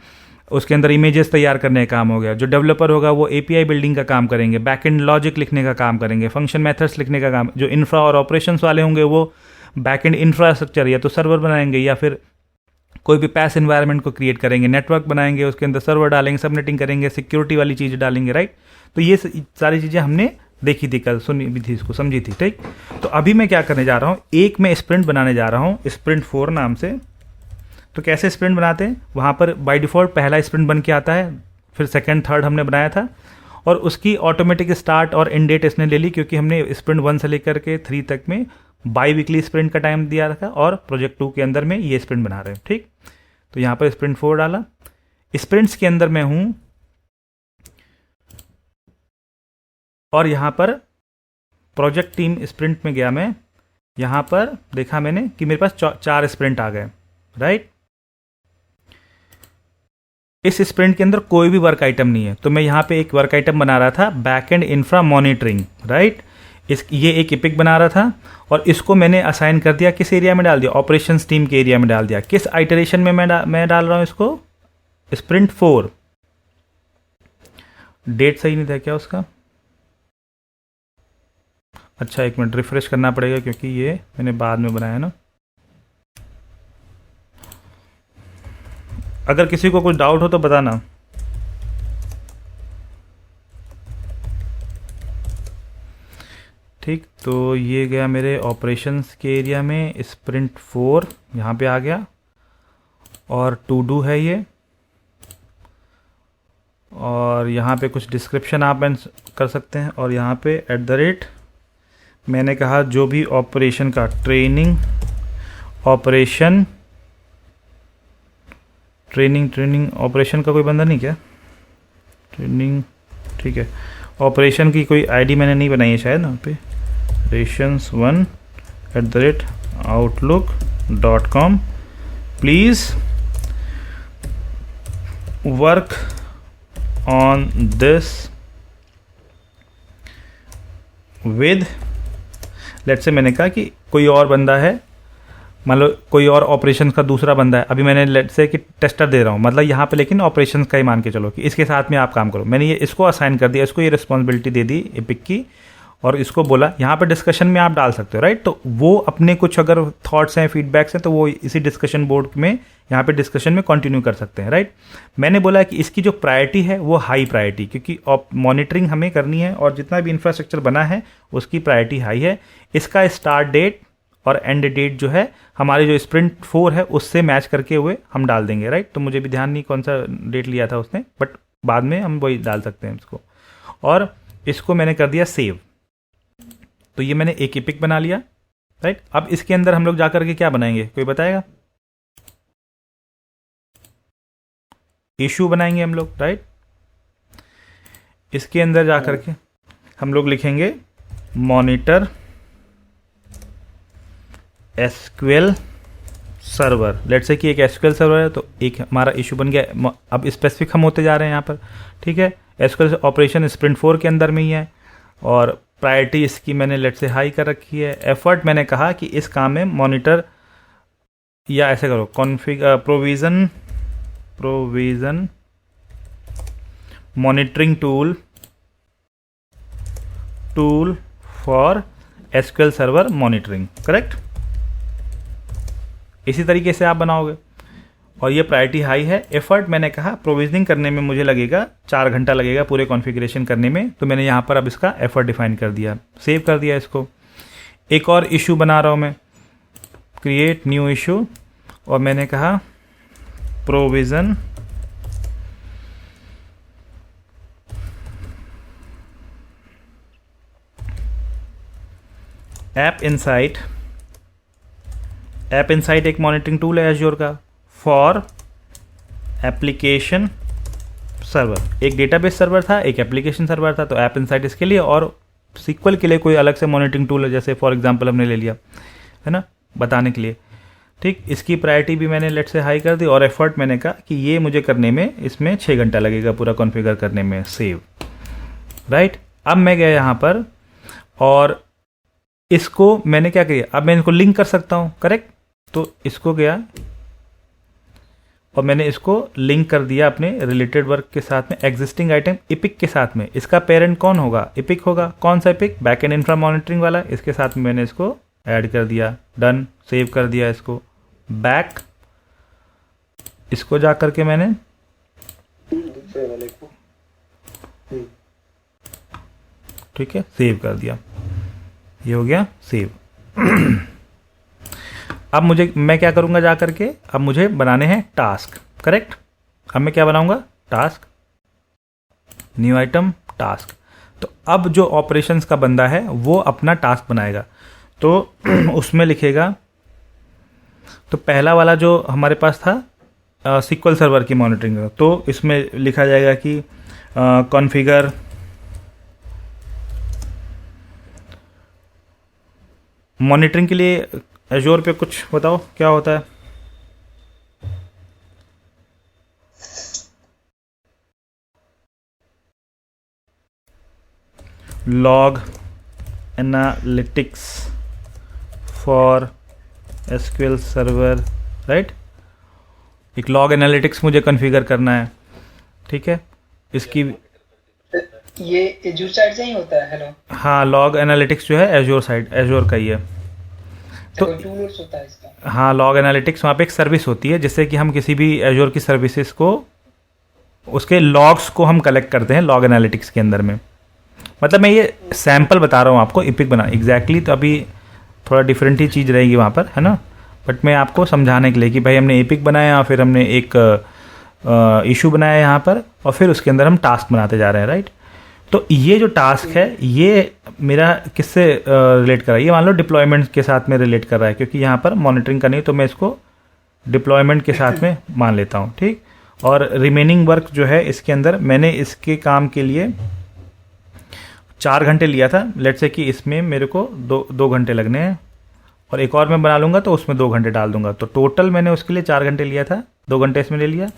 Speaker 1: उसके अंदर इमेजेस तैयार करने का काम हो गया। जो डेवलपर होगा वो API बिल्डिंग का काम करेंगे, बैकएंड लॉजिक लिखने का काम करेंगे, फंक्शन मेथड्स लिखने का काम। जो इंफ्रा और ऑपरेशंस वाले होंगे वो बैकएंड इंफ्रास्ट्रक्चर या तो सर्वर बनाएंगे, या फिर कोई भी पैस इन्वायरमेंट को क्रिएट करेंगे, नेटवर्क बनाएंगे, उसके अंदर सर्वर डालेंगे, सबनेटिंग करेंगे, सिक्योरिटी वाली चीज़ डालेंगे, राइट। तो ये सारी चीज़ें हमने देखी थी, कल सुनी भी थी, इसको समझी थी, ठीक। तो अभी मैं क्या करने जा रहा हूँ, एक मैं स्प्रिंट बनाने जा रहा हूँ स्प्रिंट 4 नाम से। तो कैसे स्प्रिंट बनाते हैं, वहाँ पर बाय डिफ़ॉल्ट पहला स्प्रिंट बन के आता है, फिर सेकंड थर्ड हमने बनाया था, और उसकी ऑटोमेटिक स्टार्ट और एंड डेट इसने ले ली, क्योंकि हमने स्प्रिंट 1 से लेकर के 3 तक में बाई वीकली स्प्रिंट का टाइम दिया था, और प्रोजेक्ट 2 के अंदर में ये स्प्रिंट बना रहे हैं, ठीक। तो यहाँ पर स्प्रिंट 4 डाला। स्प्रिंट्स के अंदर मैं हूँ, और यहाँ पर प्रोजेक्ट टीम स्प्रिंट में गया मैं, यहाँ पर देखा मैंने कि मेरे पास 4 स्प्रिंट आ गए, राइट। इस स्प्रिंट के अंदर कोई भी वर्क आइटम नहीं है, तो मैं यहाँ पे एक वर्क आइटम बना रहा था, बैकएंड इंफ्रा मॉनिटरिंग, राइट। ये एक एपिक बना रहा था, और इसको मैंने असाइन कर दिया, किस एरिया में डाल दिया, ऑपरेशंस टीम के एरिया में डाल दिया। किस आइटरेशन में मैं डाल रहा हूँ इसको, स्प्रिंट 4। डेट सही नहीं था क्या उसका, अच्छा एक मिनट रिफ्रेश करना पड़ेगा, क्योंकि ये मैंने बाद में बनाया ना। अगर किसी को कुछ डाउट हो तो बताना। ठीक, तो ये गया मेरे ऑपरेशंस के एरिया में, स्प्रिंट 4 यहाँ पे आ गया, और टू डू है ये, और यहाँ पे कुछ डिस्क्रिप्शन आप कर सकते हैं, और यहाँ पे @ मैंने कहा जो भी ऑपरेशन का ट्रेनिंग ऑपरेशन का कोई बंदा नहीं क्या, ट्रेनिंग, ठीक है। ऑपरेशन की कोई आईडी मैंने नहीं बनाई है शायद ना पे, operations1@outlook.com, please work on this with, let's say मैंने कहा कि कोई और बंदा है, मान लो कोई और ऑपरेशन का दूसरा बंदा है, अभी मैंने लेट्स से कि टेस्टर दे रहा हूँ, मतलब यहाँ पे लेकिन ऑपरेशन का ही मान के चलो कि इसके साथ में आप काम करो। मैंने ये इसको असाइन कर दिया, इसको ये रिस्पॉन्सिबिलिटी दे दी एपिक की, और इसको बोला यहाँ पे डिस्कशन में आप डाल सकते हो, राइट। तो वो अपने कुछ अगर थॉट्स हैं, फीडबैक्स हैं, तो वो इसी डिस्कशन बोर्ड में यहाँ पे डिस्कशन में कंटिन्यू कर सकते हैं, राइट। मैंने बोला कि इसकी जो प्रायोरिटी है वो हाई प्रायोरिटी, क्योंकि मॉनिटरिंग हमें करनी है, और जितना भी इंफ्रास्ट्रक्चर बना है उसकी प्रायोरिटी हाई है। इसका स्टार्ट डेट और एंड डेट जो है हमारे जो स्प्रिंट 4 है उससे मैच करके हुए हम डाल देंगे, राइट। तो मुझे भी ध्यान नहीं कौन सा डेट लिया था उसने, बट बाद में हम वही डाल सकते हैं इसको। और इसको मैंने कर दिया सेव, तो ये मैंने एक एपिक बना लिया, राइट। अब इसके अंदर हम लोग जाकर के क्या बनाएंगे, कोई बताएगा, इशू बनाएंगे हम लोग, राइट। इसके अंदर जाकर के हम लोग लिखेंगे monitor SQL server, let's say कि एक एसक्यूएल सर्वर है, तो एक हमारा इशू बन गया। अब स्पेसिफिक हम होते जा रहे हैं यहाँ पर, ठीक है। एसक्यूएल ऑपरेशन स्प्रिंट 4 के अंदर में ही है, और प्रायोरिटी इसकी मैंने लेट्स से हाई कर रखी है। एफर्ट मैंने कहा कि इस काम में मॉनिटर, या ऐसे करो config provision monitoring tool for SQL server monitoring, correct. इसी तरीके से आप बनाओगे, और ये प्रायोरिटी हाई है। एफर्ट मैंने कहा प्रोविजनिंग करने में मुझे लगेगा 4 घंटा लगेगा पूरे कॉन्फ़िगरेशन करने में, तो मैंने यहाँ पर अब इसका एफर्ट डिफाइन कर दिया, सेव कर दिया इसको। एक और इशू बना रहा हूँ मैं, क्रिएट न्यू इशू, और मैंने कहा प्रोविज़न ऐप इनसाइट एक मॉनिटरिंग टूल है एज्योर का, फॉर एप्लीकेशन सर्वर, एक डेटाबेस सर्वर था, एक एप्लीकेशन सर्वर था। तो ऐप इनसाइट इसके लिए, और सीक्वल के लिए कोई अलग से मॉनिटरिंग टूल है, जैसे फॉर एग्जांपल हमने ले लिया है ना, बताने के लिए। ठीक, इसकी प्रायोरिटी भी मैंने लेट से हाई कर दी, और एफर्ट मैंने कहा कि ये मुझे करने में इसमें 6 घंटा लगेगा पूरा कॉन्फ़िगर करने में, सेव। राइट, अब मैं गया यहाँ पर और इसको मैंने क्या किया, अब मैं इनको लिंक कर सकता हूँ, करेक्ट। तो इसको गया और मैंने इसको लिंक कर दिया अपने रिलेटेड वर्क के साथ में, एग्जिस्टिंग आइटम इपिक के साथ में। इसका पेरेंट कौन होगा, इपिक होगा। कौन सा EPIC, back and infra monitoring वाला। इसके साथ में मैंने इसको ऐड कर दिया, डन, सेव कर दिया इसको, बैक। इसको जा करके मैंने
Speaker 3: दूसरे वाले को,
Speaker 1: ठीक है, सेव कर दिया। ये हो गया सेव। अब मैं क्या करूंगा जा करके, अब मुझे बनाने हैं टास्क, करेक्ट। अब मैं क्या बनाऊंगा, टास्क, न्यू आइटम, टास्क। तो अब जो ऑपरेशंस का बंदा है वो अपना टास्क बनाएगा। तो उसमें लिखेगा, तो पहला वाला जो हमारे पास था सीक्वल सर्वर की मॉनिटरिंग का, तो इसमें लिखा जाएगा कि कॉन्फ़िगर मॉनिटरिंग के लिए एजोर पे कुछ बताओ क्या होता है। Log analytics for SQL server, right. एक लॉग एनालिटिक्स मुझे कॉन्फ़िगर करना है, ठीक है। इसकी
Speaker 4: ये एजूर साइड से ही होता है। हेलो,
Speaker 1: हाँ, लॉग एनालिटिक्स जो है एजोर साइड, एजोर का ही है। तो
Speaker 4: टूल्स होता है इसका।
Speaker 1: हाँ, लॉग एनालिटिक्स वहाँ पे एक सर्विस होती है, जिससे कि हम किसी भी एजोर की सर्विसेज को, उसके लॉग्स को हम कलेक्ट करते हैं लॉग एनालिटिक्स के अंदर में। मतलब मैं ये सैम्पल बता रहा हूँ आपको, इपिक बना एग्जैक्टली, तो अभी थोड़ा डिफरेंट ही चीज़ रहेगी वहाँ पर, है ना। बट मैं आपको समझाने के लिए कि भाई हमने एपिक बनाया, फिर हमने एक इशू बनाया यहाँ पर, और फिर उसके अंदर हम टास्क बनाते जा रहे हैं, राइट। तो ये जो टास्क है ये मेरा किससे रिलेट कर रहा है, ये मान लो डिप्लॉयमेंट के साथ में रिलेट कर रहा है, क्योंकि यहाँ पर मॉनिटरिंग का नहीं, तो मैं इसको डिप्लॉयमेंट के साथ में मान लेता हूँ, ठीक। और रिमेनिंग वर्क जो है इसके अंदर, मैंने इसके काम के लिए 4 घंटे लिया था। लेट्स से कि इसमें मेरे को 2 घंटे लगने हैं, और एक और मैं बना लूँगा तो उसमें 2 घंटे डाल दूंगा। तो टोटल मैंने उसके लिए 4 घंटे लिया था, 2 घंटे इसमें ले लिया।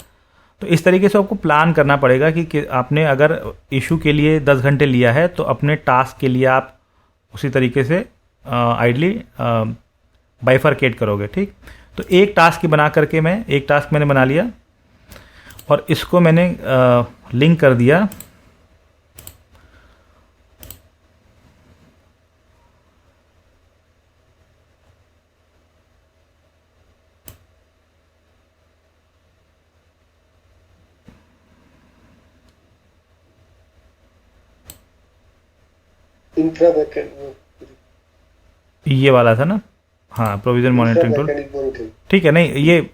Speaker 1: तो इस तरीके से आपको प्लान करना पड़ेगा कि आपने अगर इशू के लिए 10 घंटे लिया है, तो अपने टास्क के लिए आप उसी तरीके से आइडली बाइफरकेट करोगे, ठीक। तो एक टास्क की बना करके एक टास्क मैंने बना लिया, और इसको मैंने लिंक कर दिया
Speaker 3: इंफ्रा बैकएंड,
Speaker 1: ये वाला था ना, हाँ, प्रोविजन मॉनिटरिंग टूल,
Speaker 3: मॉनिटरिंग,
Speaker 1: ठीक है। नहीं, ये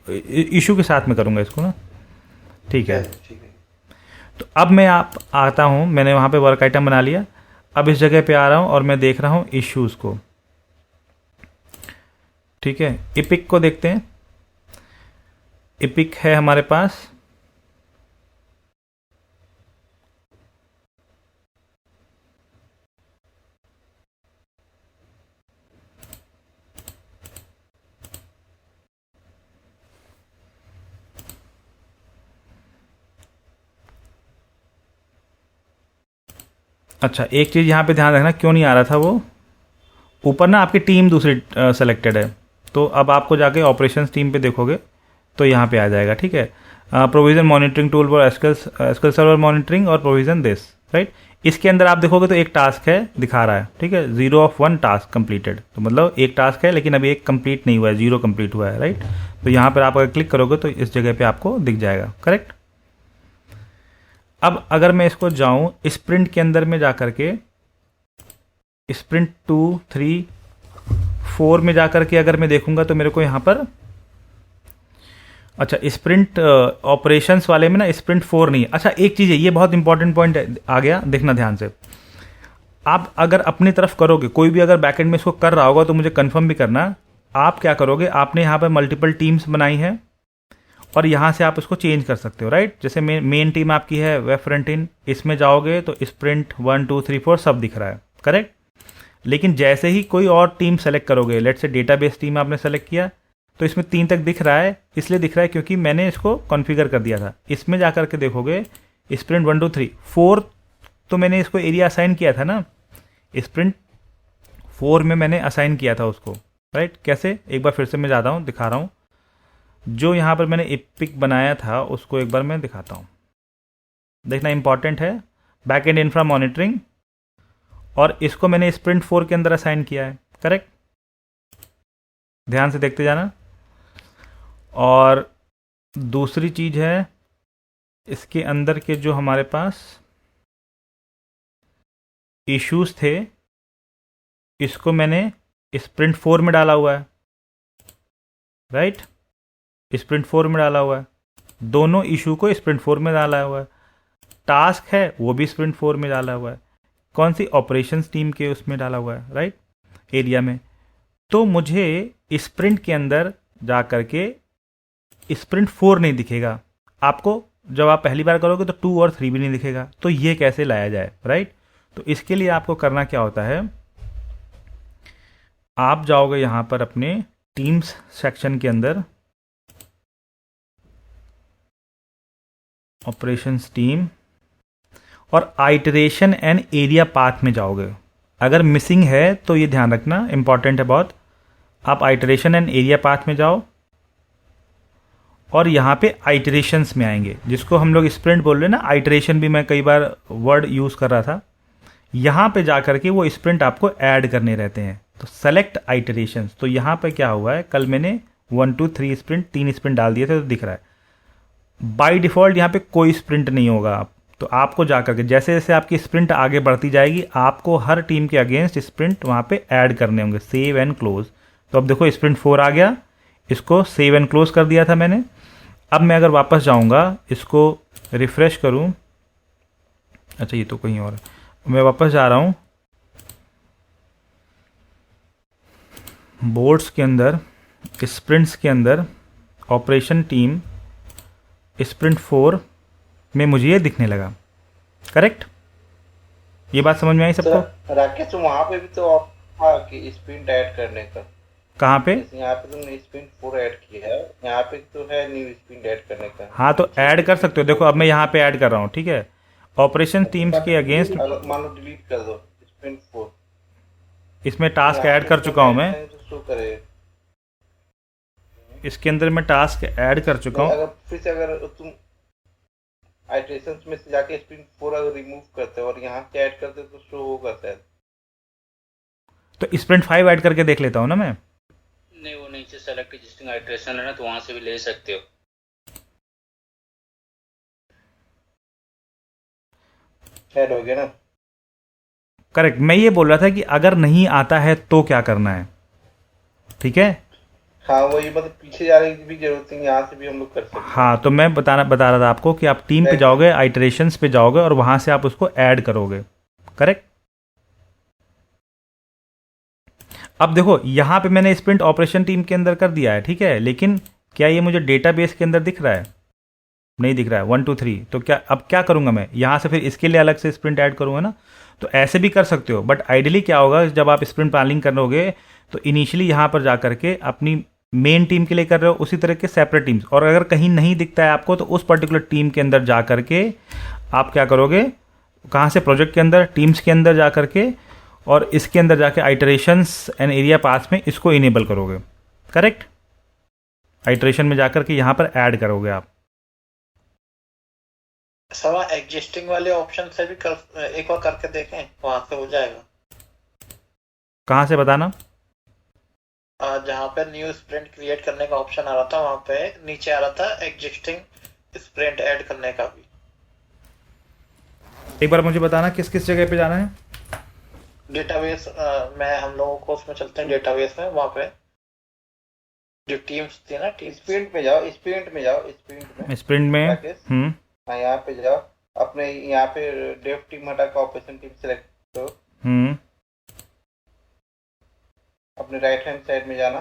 Speaker 1: इशू के साथ में करूँगा इसको ना, ठीक है।
Speaker 3: ठीक है।
Speaker 1: तो अब मैं आता हूँ, मैंने वहाँ पे वर्क आइटम बना लिया। अब इस जगह पे आ रहा हूँ और मैं देख रहा हूँ इश्यूज़ को, ठीक है। इपिक को देखते हैं। इपिक है हमारे पास, अच्छा, एक चीज़ यहाँ पे ध्यान रखना, क्यों नहीं आ रहा था वो, ऊपर ना आपकी टीम दूसरी सेलेक्टेड है। तो अब आपको जाके ऑपरेशंस टीम पे देखोगे तो यहाँ पे आ जाएगा, ठीक है। Provision monitoring tool for SQL server monitoring और प्रोविजन दिस, राइट। इसके अंदर आप देखोगे तो एक टास्क है, दिखा रहा है, ठीक है, 0 of 1 टास्क कंप्लीटेड। तो मतलब एक टास्क है लेकिन अभी एक कंप्लीट नहीं हुआ है, 0 कंप्लीट हुआ है, राइट। तो यहाँ पर आप अगर क्लिक करोगे तो इस जगह पे आपको दिख जाएगा, करेक्ट। अब अगर मैं इसको जाऊं स्प्रिंट के अंदर में जाकर के, स्प्रिंट 2, 3, 4 में जाकर के अगर मैं देखूंगा तो मेरे को यहाँ पर, अच्छा, स्प्रिंट ऑपरेशंस वाले में ना स्प्रिंट 4 नहीं है। अच्छा, एक चीज़ है, ये बहुत इंपॉर्टेंट पॉइंट आ गया, देखना ध्यान से। आप अगर अपनी तरफ करोगे, कोई भी अगर बैकएंड में इसको कर रहा होगा तो मुझे कंफर्म भी करना। आप क्या करोगे, आपने यहाँ पर मल्टीपल टीम्स बनाई हैं और यहाँ से आप उसको चेंज कर सकते हो, राइट। जैसे मेन टीम आपकी है वेब फ्रंट एंड, इसमें जाओगे तो स्प्रिंट 1 2 3 4 सब दिख रहा है, करेक्ट। लेकिन जैसे ही कोई और टीम सेलेक्ट करोगे, लेट्स से डेटाबेस टीम आपने सेलेक्ट किया, तो इसमें 3 तक दिख रहा है। इसलिए दिख रहा है क्योंकि मैंने इसको कॉन्फ़िगर कर दिया था। इसमें जा करके देखोगे स्प्रिंट 1 2 3 4, तो मैंने इसको एरिया असाइन किया था ना, स्प्रिंट 4 में मैंने असाइन किया था उसको, राइट। कैसे, एक बार फिर से मैं जाता हूँ, दिखा रहा हूँ। जो यहाँ पर मैंने एपिक बनाया था उसको एक बार मैं दिखाता हूँ, देखना इंपॉर्टेंट है। बैक एंड इंफ्रा मॉनिटरिंग, और इसको मैंने स्प्रिंट 4 के अंदर असाइन किया है, करेक्ट। ध्यान से देखते जाना। और दूसरी चीज है, इसके अंदर के जो हमारे पास इश्यूज थे, इसको मैंने स्प्रिंट 4 में डाला हुआ है, राइट। स्प्रिंट 4 में डाला हुआ है, दोनों इशू को स्प्रिंट 4 में डाला हुआ है। टास्क है वो भी स्प्रिंट 4 में डाला हुआ है। कौन सी, ऑपरेशंस टीम के उसमें डाला हुआ है, राइट, एरिया में। तो मुझे स्प्रिंट के अंदर जा करके स्प्रिंट 4 नहीं दिखेगा आपको। जब आप पहली बार करोगे तो 2 और 3 भी नहीं दिखेगा। तो ये कैसे लाया जाए, राइट। तो इसके लिए आपको करना क्या होता है, आप जाओगे यहां पर अपने टीम्स सेक्शन के अंदर, ऑपरेशंस टीम, और आइटरेशन एंड एरिया पाथ में जाओगे। अगर मिसिंग है तो ये ध्यान रखना, इंपॉर्टेंट है बहुत। आप आइटरेशन एंड एरिया पाथ में जाओ और यहाँ पे आइटरेशंस में आएंगे, जिसको हम लोग स्प्रिंट बोल रहे हैं ना। आइटरेशन भी मैं कई बार वर्ड यूज़ कर रहा था। यहाँ पे जा करके वो स्प्रिंट आपको ऐड करने रहते हैं। तो सेलेक्ट आइटरेशंस, तो यहाँ पे क्या हुआ है, कल मैंने 1 2 3 स्प्रिंट 3 स्प्रिंट डाल दिए थे, तो दिख रहा है बाय डिफ़ॉल्ट यहाँ पे कोई स्प्रिंट नहीं होगा। तो आपको जा करके जैसे जैसे आपकी स्प्रिंट आगे बढ़ती जाएगी, आपको हर टीम के अगेंस्ट स्प्रिंट वहाँ पे ऐड करने होंगे, सेव एंड क्लोज। तो अब देखो स्प्रिंट 4 आ गया, इसको सेव एंड क्लोज कर दिया था मैंने। अब मैं अगर वापस जाऊँगा, इसको रिफ्रेश करूँ, अच्छा ये तो कहीं और है, मैं वापस जा रहा हूँ बोर्ड्स के अंदर, स्प्रिंट्स के अंदर, ऑपरेशन टीम, स्प्रिंट 4 में मुझे ये दिखने लगा, करेक्ट। ये बात समझ में आई सबको?
Speaker 2: सर राकेश, वहाँ पे भी तो आप था कि स्प्रिंट ऐड करने का।
Speaker 1: कहाँ पे?
Speaker 2: जैसे यहाँ पे तुमने स्प्रिंट 4 ऐड किया है, यहाँ पे तो है न्यू स्प्रिंट ऐड करने का।
Speaker 1: हाँ, तो ऐड कर सकते हो। देखो अब मैं यहाँ पे ऐड कर रहा हूँ, ठीक है। ऑपरेशन टीम्स के अगेंस्ट,
Speaker 2: मान लो डिलीट कर दो स्प्रिंट 4,
Speaker 1: इसमें टास्क ऐड कर चुका हूँ मैं।
Speaker 2: तो शो करे,
Speaker 1: इसके अंदर मैं टास्क ऐड कर चुका हूँ।
Speaker 2: अगर फिर से अगर तुम आइटरेशंस में से जाके स्प्रिंट 4 अगर रिमूव करते हो और यहाँ से ऐड करते हो तो शो होगा शायद।
Speaker 1: तो स्प्रिंट 5 ऐड करके देख लेता हूँ ना मैं।
Speaker 5: नहीं, वो नीचे सेलेक्ट एग्जिस्टिंग आइटरेशन है ना, तो वहां से भी ले सकते हो।
Speaker 2: ऐड हो गया ना,
Speaker 1: करेक्ट। मैं ये बोल रहा था कि अगर नहीं आता है तो क्या करना है, ठीक है।
Speaker 2: हाँ वही, मतलब पीछे जाने की भी जरूरत नहीं, यहाँ से भी हम लोग कर सकते हैं।
Speaker 1: हाँ, तो मैं बता रहा था आपको कि आप टीम पे जाओगे, आइटरेशंस पे जाओगे और वहां से आप उसको ऐड करोगे, करेक्ट। अब देखो यहाँ पे मैंने स्प्रिंट ऑपरेशन टीम के अंदर कर दिया है, ठीक है। लेकिन क्या ये मुझे डेटाबेस के अंदर दिख रहा है? नहीं दिख रहा है, 1 2 3। तो क्या अब क्या करूंगा मैं, यहाँ से फिर इसके लिए अलग से स्प्रिंट ऐड करूंगा ना। तो ऐसे भी कर सकते हो, बट आइडियली क्या होगा, जब आप स्प्रिंट प्लानिंग करोगे तो इनिशियली यहाँ पर जा करके अपनी मेन टीम के लिए कर रहे हो, उसी तरह के सेपरेट टीम्स। और अगर कहीं नहीं दिखता है आपको, तो उस पर्टिकुलर टीम के अंदर जा करके आप क्या करोगे, कहाँ से, प्रोजेक्ट के अंदर, टीम्स के अंदर जा करके, और इसके अंदर जाके आइटरेशंस एंड एरिया पास में इसको इनेबल करोगे, करेक्ट। आइटरेशन में जाकर के यहाँ पर ऐड करोगे आप।
Speaker 6: सर एग्जिस्टिंग वाले ऑप्शन से भी एक बार करके देखें, वहां से हो जाएगा।
Speaker 1: कहाँ से बताना?
Speaker 6: जहाँ पे न्यू स्प्रिंट क्रिएट करने का ऑप्शन आ रहा था, वहां पे नीचे आ रहा था एग्जिस्टिंग स्प्रिंट ऐड करने का भी।
Speaker 1: एक बार मुझे बताना किस किस जगह पे जाना है।
Speaker 6: डेटाबेस में हम लोगों को उसमें चलते हैं, डेटाबेस में, वहां पे जो टीम्स थी ना,
Speaker 2: स्प्रिंट में जाओ, स्प्रिंट में जाओ,
Speaker 1: स्प्रिंट में।
Speaker 2: हाँ यहाँ पे जाओ, अपने यहाँ पे डेव टीम हटा के ऑपरेशन टीम सेलेक्ट करो। अपने राइट हैंड साइड में जाना,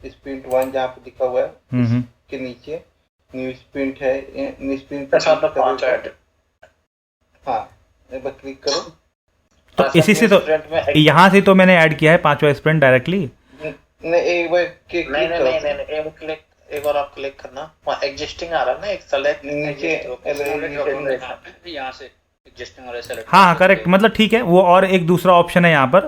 Speaker 2: स्प्रिंट 1 जहाँ पे दिखा हुआ है, के नीचे न्यू स्प्रिंट है, न्यू स्प्रिंट
Speaker 6: के साथ में 5 ऐड।
Speaker 2: हाँ, एक बार क्लिक करो।
Speaker 1: तो इसी से तो
Speaker 6: स्प्रिंट में
Speaker 1: यहाँ से तो मैंने ऐड किया है 5वां स्प्रिंट डायरेक्टली।
Speaker 2: नहीं, एक बार क्लिक
Speaker 6: नहीं
Speaker 2: करो।
Speaker 6: एक बार आप क्लिक करना, वहाँ एग्जिस्टिंग आ रहा है ना, एक सेलेक्ट
Speaker 2: नीचे
Speaker 5: यहाँ से एडजस्टिंग वाला सेलेक्ट।
Speaker 1: हाँ करेक्ट, मतलब ठीक है वो, और एक दूसरा ऑप्शन है यहाँ पर।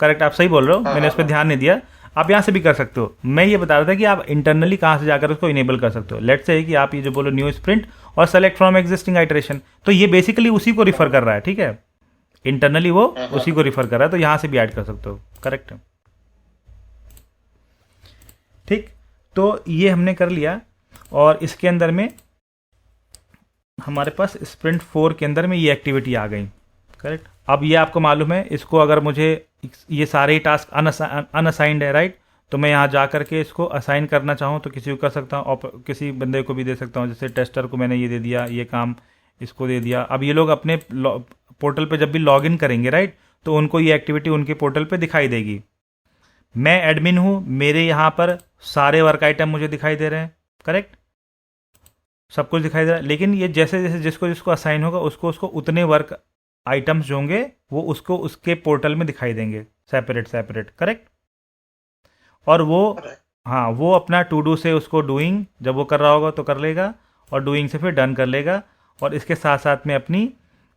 Speaker 1: करेक्ट, आप सही बोल रहे हो, मैंने उस पर ध्यान नहीं दिया। आप यहाँ से भी कर सकते हो। मैं ये बता रहा था कि आप इंटरनली कहाँ से जाकर उसको इनेबल कर सकते हो। लेट्स से कि आप ये जो बोलो न्यू स्प्रिंट और सेलेक्ट फ्रॉम एग्जिस्टिंग आइटरेशन, तो ये बेसिकली उसी को रिफर कर रहा है। ठीक है, इंटरनली वो उसी को रिफर कर रहा है, तो यहाँ से भी ऐड कर सकते हो। करेक्ट है, ठीक। तो ये हमने कर लिया, और इसके अंदर में हमारे पास स्प्रिंट 4 के अंदर में ये एक्टिविटी आ गई। करेक्ट, अब ये आपको मालूम है, इसको अगर मुझे ये सारे ही टास्क अनअसाइंड है, राइट, तो मैं यहाँ जा करके इसको असाइन करना चाहूँ तो किसी को कर सकता हूँ, और किसी बंदे को भी दे सकता हूँ। जैसे टेस्टर को मैंने ये दे दिया, ये काम इसको दे दिया। अब ये लोग अपने पोर्टल पे जब भी लॉग इन करेंगे, राइट, तो उनको ये एक्टिविटी उनके पोर्टल पे दिखाई देगी। मैं एडमिन हूँ, मेरे यहाँ पर सारे वर्क आइटम मुझे दिखाई दे रहे हैं। करेक्ट, सब कुछ दिखाई दे रहा है, लेकिन ये जैसे जैसे जिसको जिसको असाइन होगा उसको उतने वर्क आइटम्स जो होंगे वो उसको उसके पोर्टल में दिखाई देंगे, सेपरेट सेपरेट। करेक्ट, और वो हाँ, वो अपना टू डू से उसको डूइंग जब वो कर रहा होगा तो कर लेगा, और डूइंग से फिर डन कर लेगा, और इसके साथ साथ में अपनी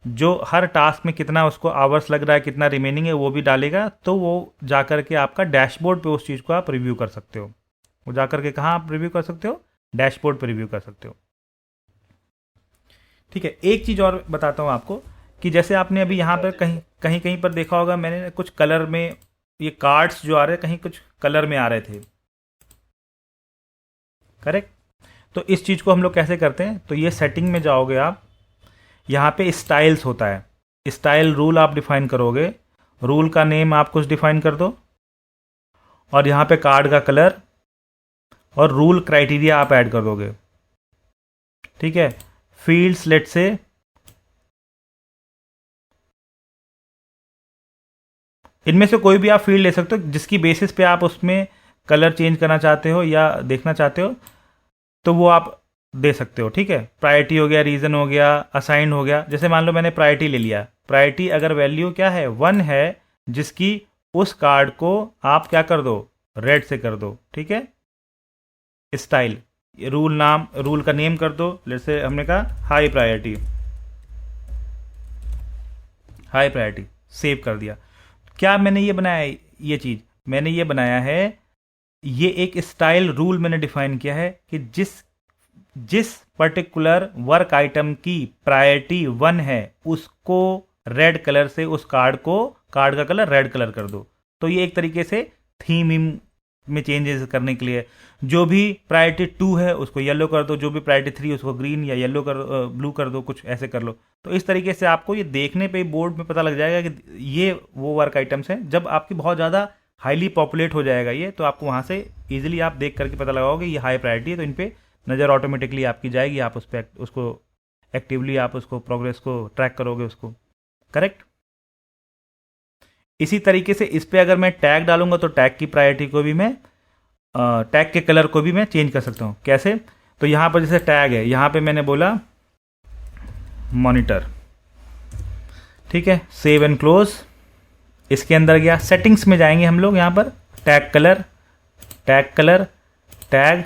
Speaker 1: जो हर टास्क में कितना उसको आवर्स लग रहा है, कितना रिमेनिंग है, वो भी डालेगा। तो वो जा कर के आपका डैशबोर्ड पे उस चीज़ को आप रिव्यू कर सकते हो। वो जा कर के कहाँ आप रिव्यू कर सकते हो? डैशबोर्ड पे रिव्यू कर सकते हो। ठीक है, एक चीज़ और बताता हूँ आपको कि जैसे आपने अभी यहाँ पर कहीं पर देखा होगा, मैंने कुछ कलर में ये कार्ड्स जो आ रहे हैं, कहीं कुछ कलर में आ रहे थे। करेक्ट, तो इस चीज़ को हम लोग कैसे करते हैं? तो ये सेटिंग में जाओगे आप, यहाँ पे स्टाइल्स होता है, स्टाइल रूल आप डिफाइन करोगे। रूल का नेम आप कुछ डिफाइन कर दो, और यहाँ पे कार्ड का कलर और रूल क्राइटेरिया आप ऐड कर दोगे। ठीक है, फील्ड्स लेट से इनमें से कोई भी आप फील्ड ले सकते हो जिसकी बेसिस पे आप उसमें कलर चेंज करना चाहते हो या देखना चाहते हो, तो वो आप दे सकते हो। ठीक है, प्रायोरिटी हो गया, रीजन हो गया, असाइंड हो गया। जैसे मान लो मैंने प्रायोरिटी ले लिया, प्रायोरिटी अगर वैल्यू क्या है 1 है, जिसकी उस कार्ड को आप क्या कर दो, रेड से कर दो। ठीक है, स्टाइल रूल का नेम कर दो, जैसे हमने कहा हाई प्रायोरिटी, सेव कर दिया। क्या मैंने ये बनाया है? ये चीज मैंने ये बनाया है, ये एक स्टाइल रूल मैंने डिफाइन किया है कि जिस पर्टिकुलर वर्क आइटम की प्रायोरिटी 1 है उसको रेड कलर से उस कार्ड का कलर रेड कलर कर दो। तो ये एक तरीके से थीम में चेंजेस करने के लिए, जो भी प्रायोरिटी 2 है उसको येलो कर दो, जो भी प्रायोरिटी 3 उसको ग्रीन या येलो ब्लू कर दो, कुछ ऐसे कर लो। तो इस तरीके से आपको ये देखने पे बोर्ड में पता लग जाएगा कि ये वो वर्क आइटम्स हैं। जब आपकी बहुत ज़्यादा हाईली पॉपुलेट हो जाएगा ये, तो आपको वहाँ से ईजिली आप देख करके पता लगाओगे ये हाई प्रायोरिटी है, तो इन पर नज़र ऑटोमेटिकली आपकी जाएगी, आप उस पर उसको एक्टिवली आप उसको प्रोग्रेस को ट्रैक करोगे उसको। करेक्ट, इसी तरीके से इस पे अगर मैं टैग डालूंगा तो टैग की प्रायोरिटी को भी मैं टैग के कलर को भी मैं चेंज कर सकता हूँ। कैसे? तो यहाँ पर जैसे टैग है, यहाँ पे मैंने बोला मॉनिटर। ठीक है, सेव एंड क्लोज। इसके अंदर गया, सेटिंग्स में जाएंगे हम लोग, यहाँ पर टैग कलर टैग,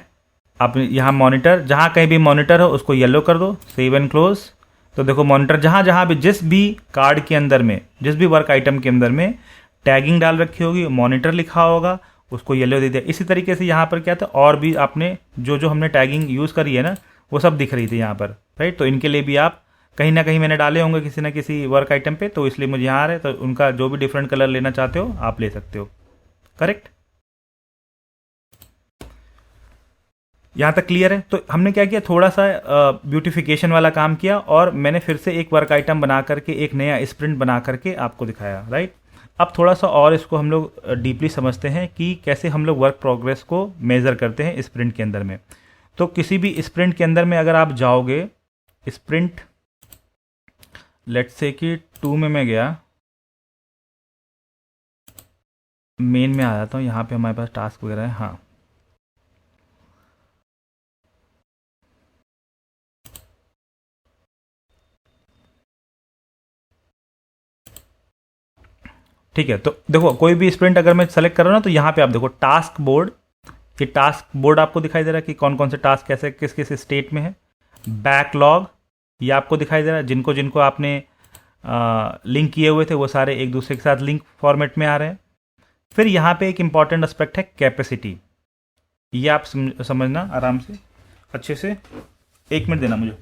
Speaker 1: आप यहाँ मॉनिटर, जहाँ कहीं भी मॉनिटर हो उसको येलो कर दो, सेव एंड क्लोज। तो देखो मॉनिटर जहाँ भी जिस भी कार्ड के अंदर में, जिस भी वर्क आइटम के अंदर में टैगिंग डाल रखी होगी, मॉनिटर लिखा होगा, उसको येलो दे दिया। इसी तरीके से यहाँ पर क्या था, और भी आपने जो हमने टैगिंग यूज़ करी है ना, वो सब दिख रही थी यहाँ पर, राइट। तो इनके लिए भी आप कहीं ना कहीं मैंने डाले होंगे किसी ना किसी वर्क आइटम पे, तो इसलिए मुझे यहाँ आ रहे, तो उनका जो भी डिफरेंट कलर लेना चाहते हो आप ले सकते हो। करेक्ट, यहाँ तक क्लियर है? तो हमने क्या किया, थोड़ा सा ब्यूटिफिकेशन वाला काम किया, और मैंने फिर से एक वर्क आइटम बना करके, एक नया स्प्रिंट बना करके आपको दिखाया, राइट। अब थोड़ा सा और इसको हम लोग डीपली समझते हैं कि कैसे हम लोग वर्क प्रोग्रेस को मेज़र करते हैं स्प्रिंट के अंदर में। तो किसी भी स्प्रिंट के अंदर में अगर आप जाओगे, स्प्रिंट लेट्स से कि 2 में मैं गया, मेन में आ जाता हूँ, यहाँ पे हमारे पास टास्क वगैरह है। हाँ, ठीक है, तो देखो कोई भी स्प्रिंट अगर मैं सेलेक्ट कर रहा हूँ ना, तो यहाँ पे आप देखो टास्क बोर्ड, ये टास्क बोर्ड आपको दिखाई दे रहा है कि कौन कौन से टास्क कैसे किस किस स्टेट में है। बैकलॉग ये आपको दिखाई दे रहा है, जिनको जिनको आपने लिंक किए हुए थे वो सारे एक दूसरे के साथ लिंक फॉर्मेट में आ रहे हैं। फिर यहाँ पे एक इंपॉर्टेंट एस्पेक्ट है कैपेसिटी, ये आप समझना आराम से अच्छे से। 1 मिनट देना मुझे।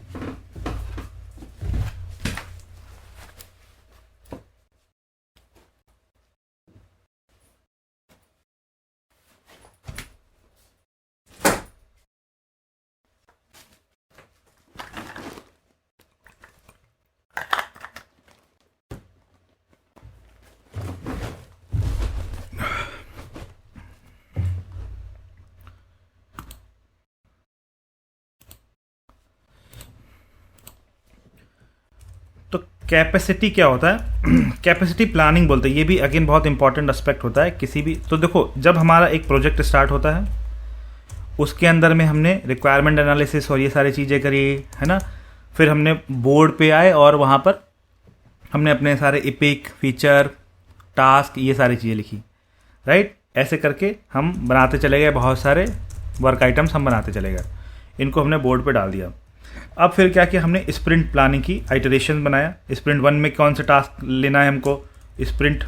Speaker 1: तो कैपेसिटी क्या होता है? कैपेसिटी प्लानिंग बोलते हैं, ये भी अगेन बहुत इंपॉर्टेंट एस्पेक्ट होता है किसी भी। तो देखो जब हमारा एक प्रोजेक्ट स्टार्ट होता है उसके अंदर में हमने रिक्वायरमेंट एनालिसिस और ये सारी चीज़ें करी, है ना। फिर हमने बोर्ड पे आए और वहाँ पर हमने अपने सारे इपिक फीचर टास्क ये सारी चीज़ें लिखी, राइट। ऐसे करके हम बनाते चले गए, बहुत सारे वर्क आइटम्स हम बनाते चले गए, इनको हमने बोर्ड पे डाल दिया। अब फिर क्या किया हमने, स्प्रिंट प्लानिंग की, आइटरेशन बनाया। स्प्रिंट 1 में कौन सा टास्क लेना है हमको, स्प्रिंट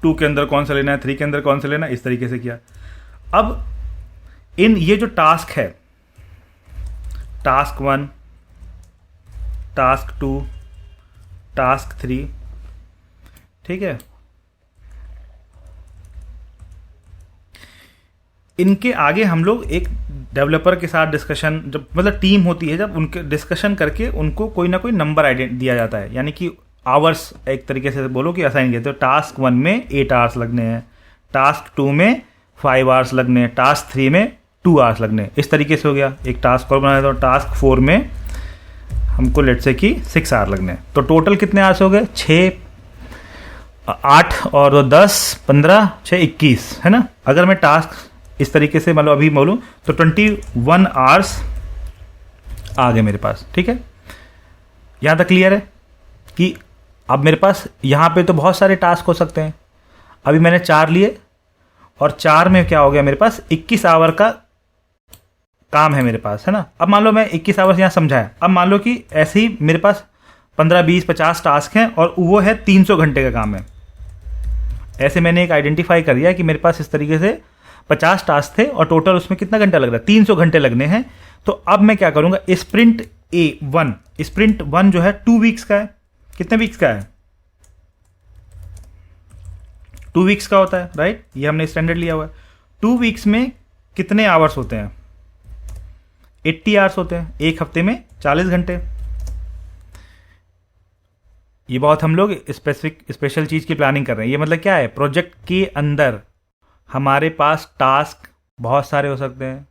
Speaker 1: 2 के अंदर कौन सा लेना है, 3 के अंदर कौन सा लेना है, इस तरीके से किया। अब इन ये जो टास्क है, टास्क 1, टास्क 2, टास्क 3, ठीक है, इनके आगे हम लोग एक डेवलपर के साथ डिस्कशन, जब मतलब टीम होती है, जब उनके डिस्कशन करके उनको कोई ना कोई नंबर दिया जाता है, यानी कि आवर्स एक तरीके से बोलो कि असाइन किया। तो टास्क 1 में 8 आवर्स लगने हैं, टास्क 2 में 5 आवर्स लगने हैं, टास्क 3 में 2 आवर्स लगने हैं, इस तरीके से हो गया। एक टास्क और बनाया, तो टास्क 4 में हमको लेट से कि 6 आवर लगने हैं। तो टोटल कितने आवर्स हो गए? 6, 8 और 10, 15, 6, 21, है ना। अगर मैं टास्क इस तरीके से मतलब अभी बोलूँ तो 21 आवर्स आ गए मेरे पास, ठीक है। यहाँ तक क्लियर है कि अब मेरे पास यहाँ पे तो बहुत सारे टास्क हो सकते हैं। अभी मैंने 4 लिए और 4 में क्या हो गया, मेरे पास 21 आवर का काम है मेरे पास, है ना। अब मान लो मैं 21 आवर्स यहाँ समझाया, अब मान लो कि ऐसे ही मेरे पास 15, 20, 50 टास्क हैं और वो है 300 घंटे का काम है। ऐसे मैंने एक आइडेंटिफाई कर दिया कि मेरे पास इस तरीके से 50 टास्क थे और टोटल उसमें कितना घंटा लग रहा है, 300 घंटे लगने हैं। तो अब मैं क्या करूंगा, स्प्रिंट A1, स्प्रिंट 1 जो है 2 वीक्स का है। कितने वीक्स का है? 2 वीक्स का होता है, राइट। ये हमने स्टैंडर्ड लिया हुआ है। 2 वीक्स में कितने आवर्स होते हैं? 80 आवर्स होते हैं। एक हफ्ते में 40 घंटे। ये बहुत हम लोग स्पेशल चीज की प्लानिंग कर रहे हैं। ये मतलब क्या है, प्रोजेक्ट के अंदर हमारे पास टास्क बहुत सारे हो सकते हैं,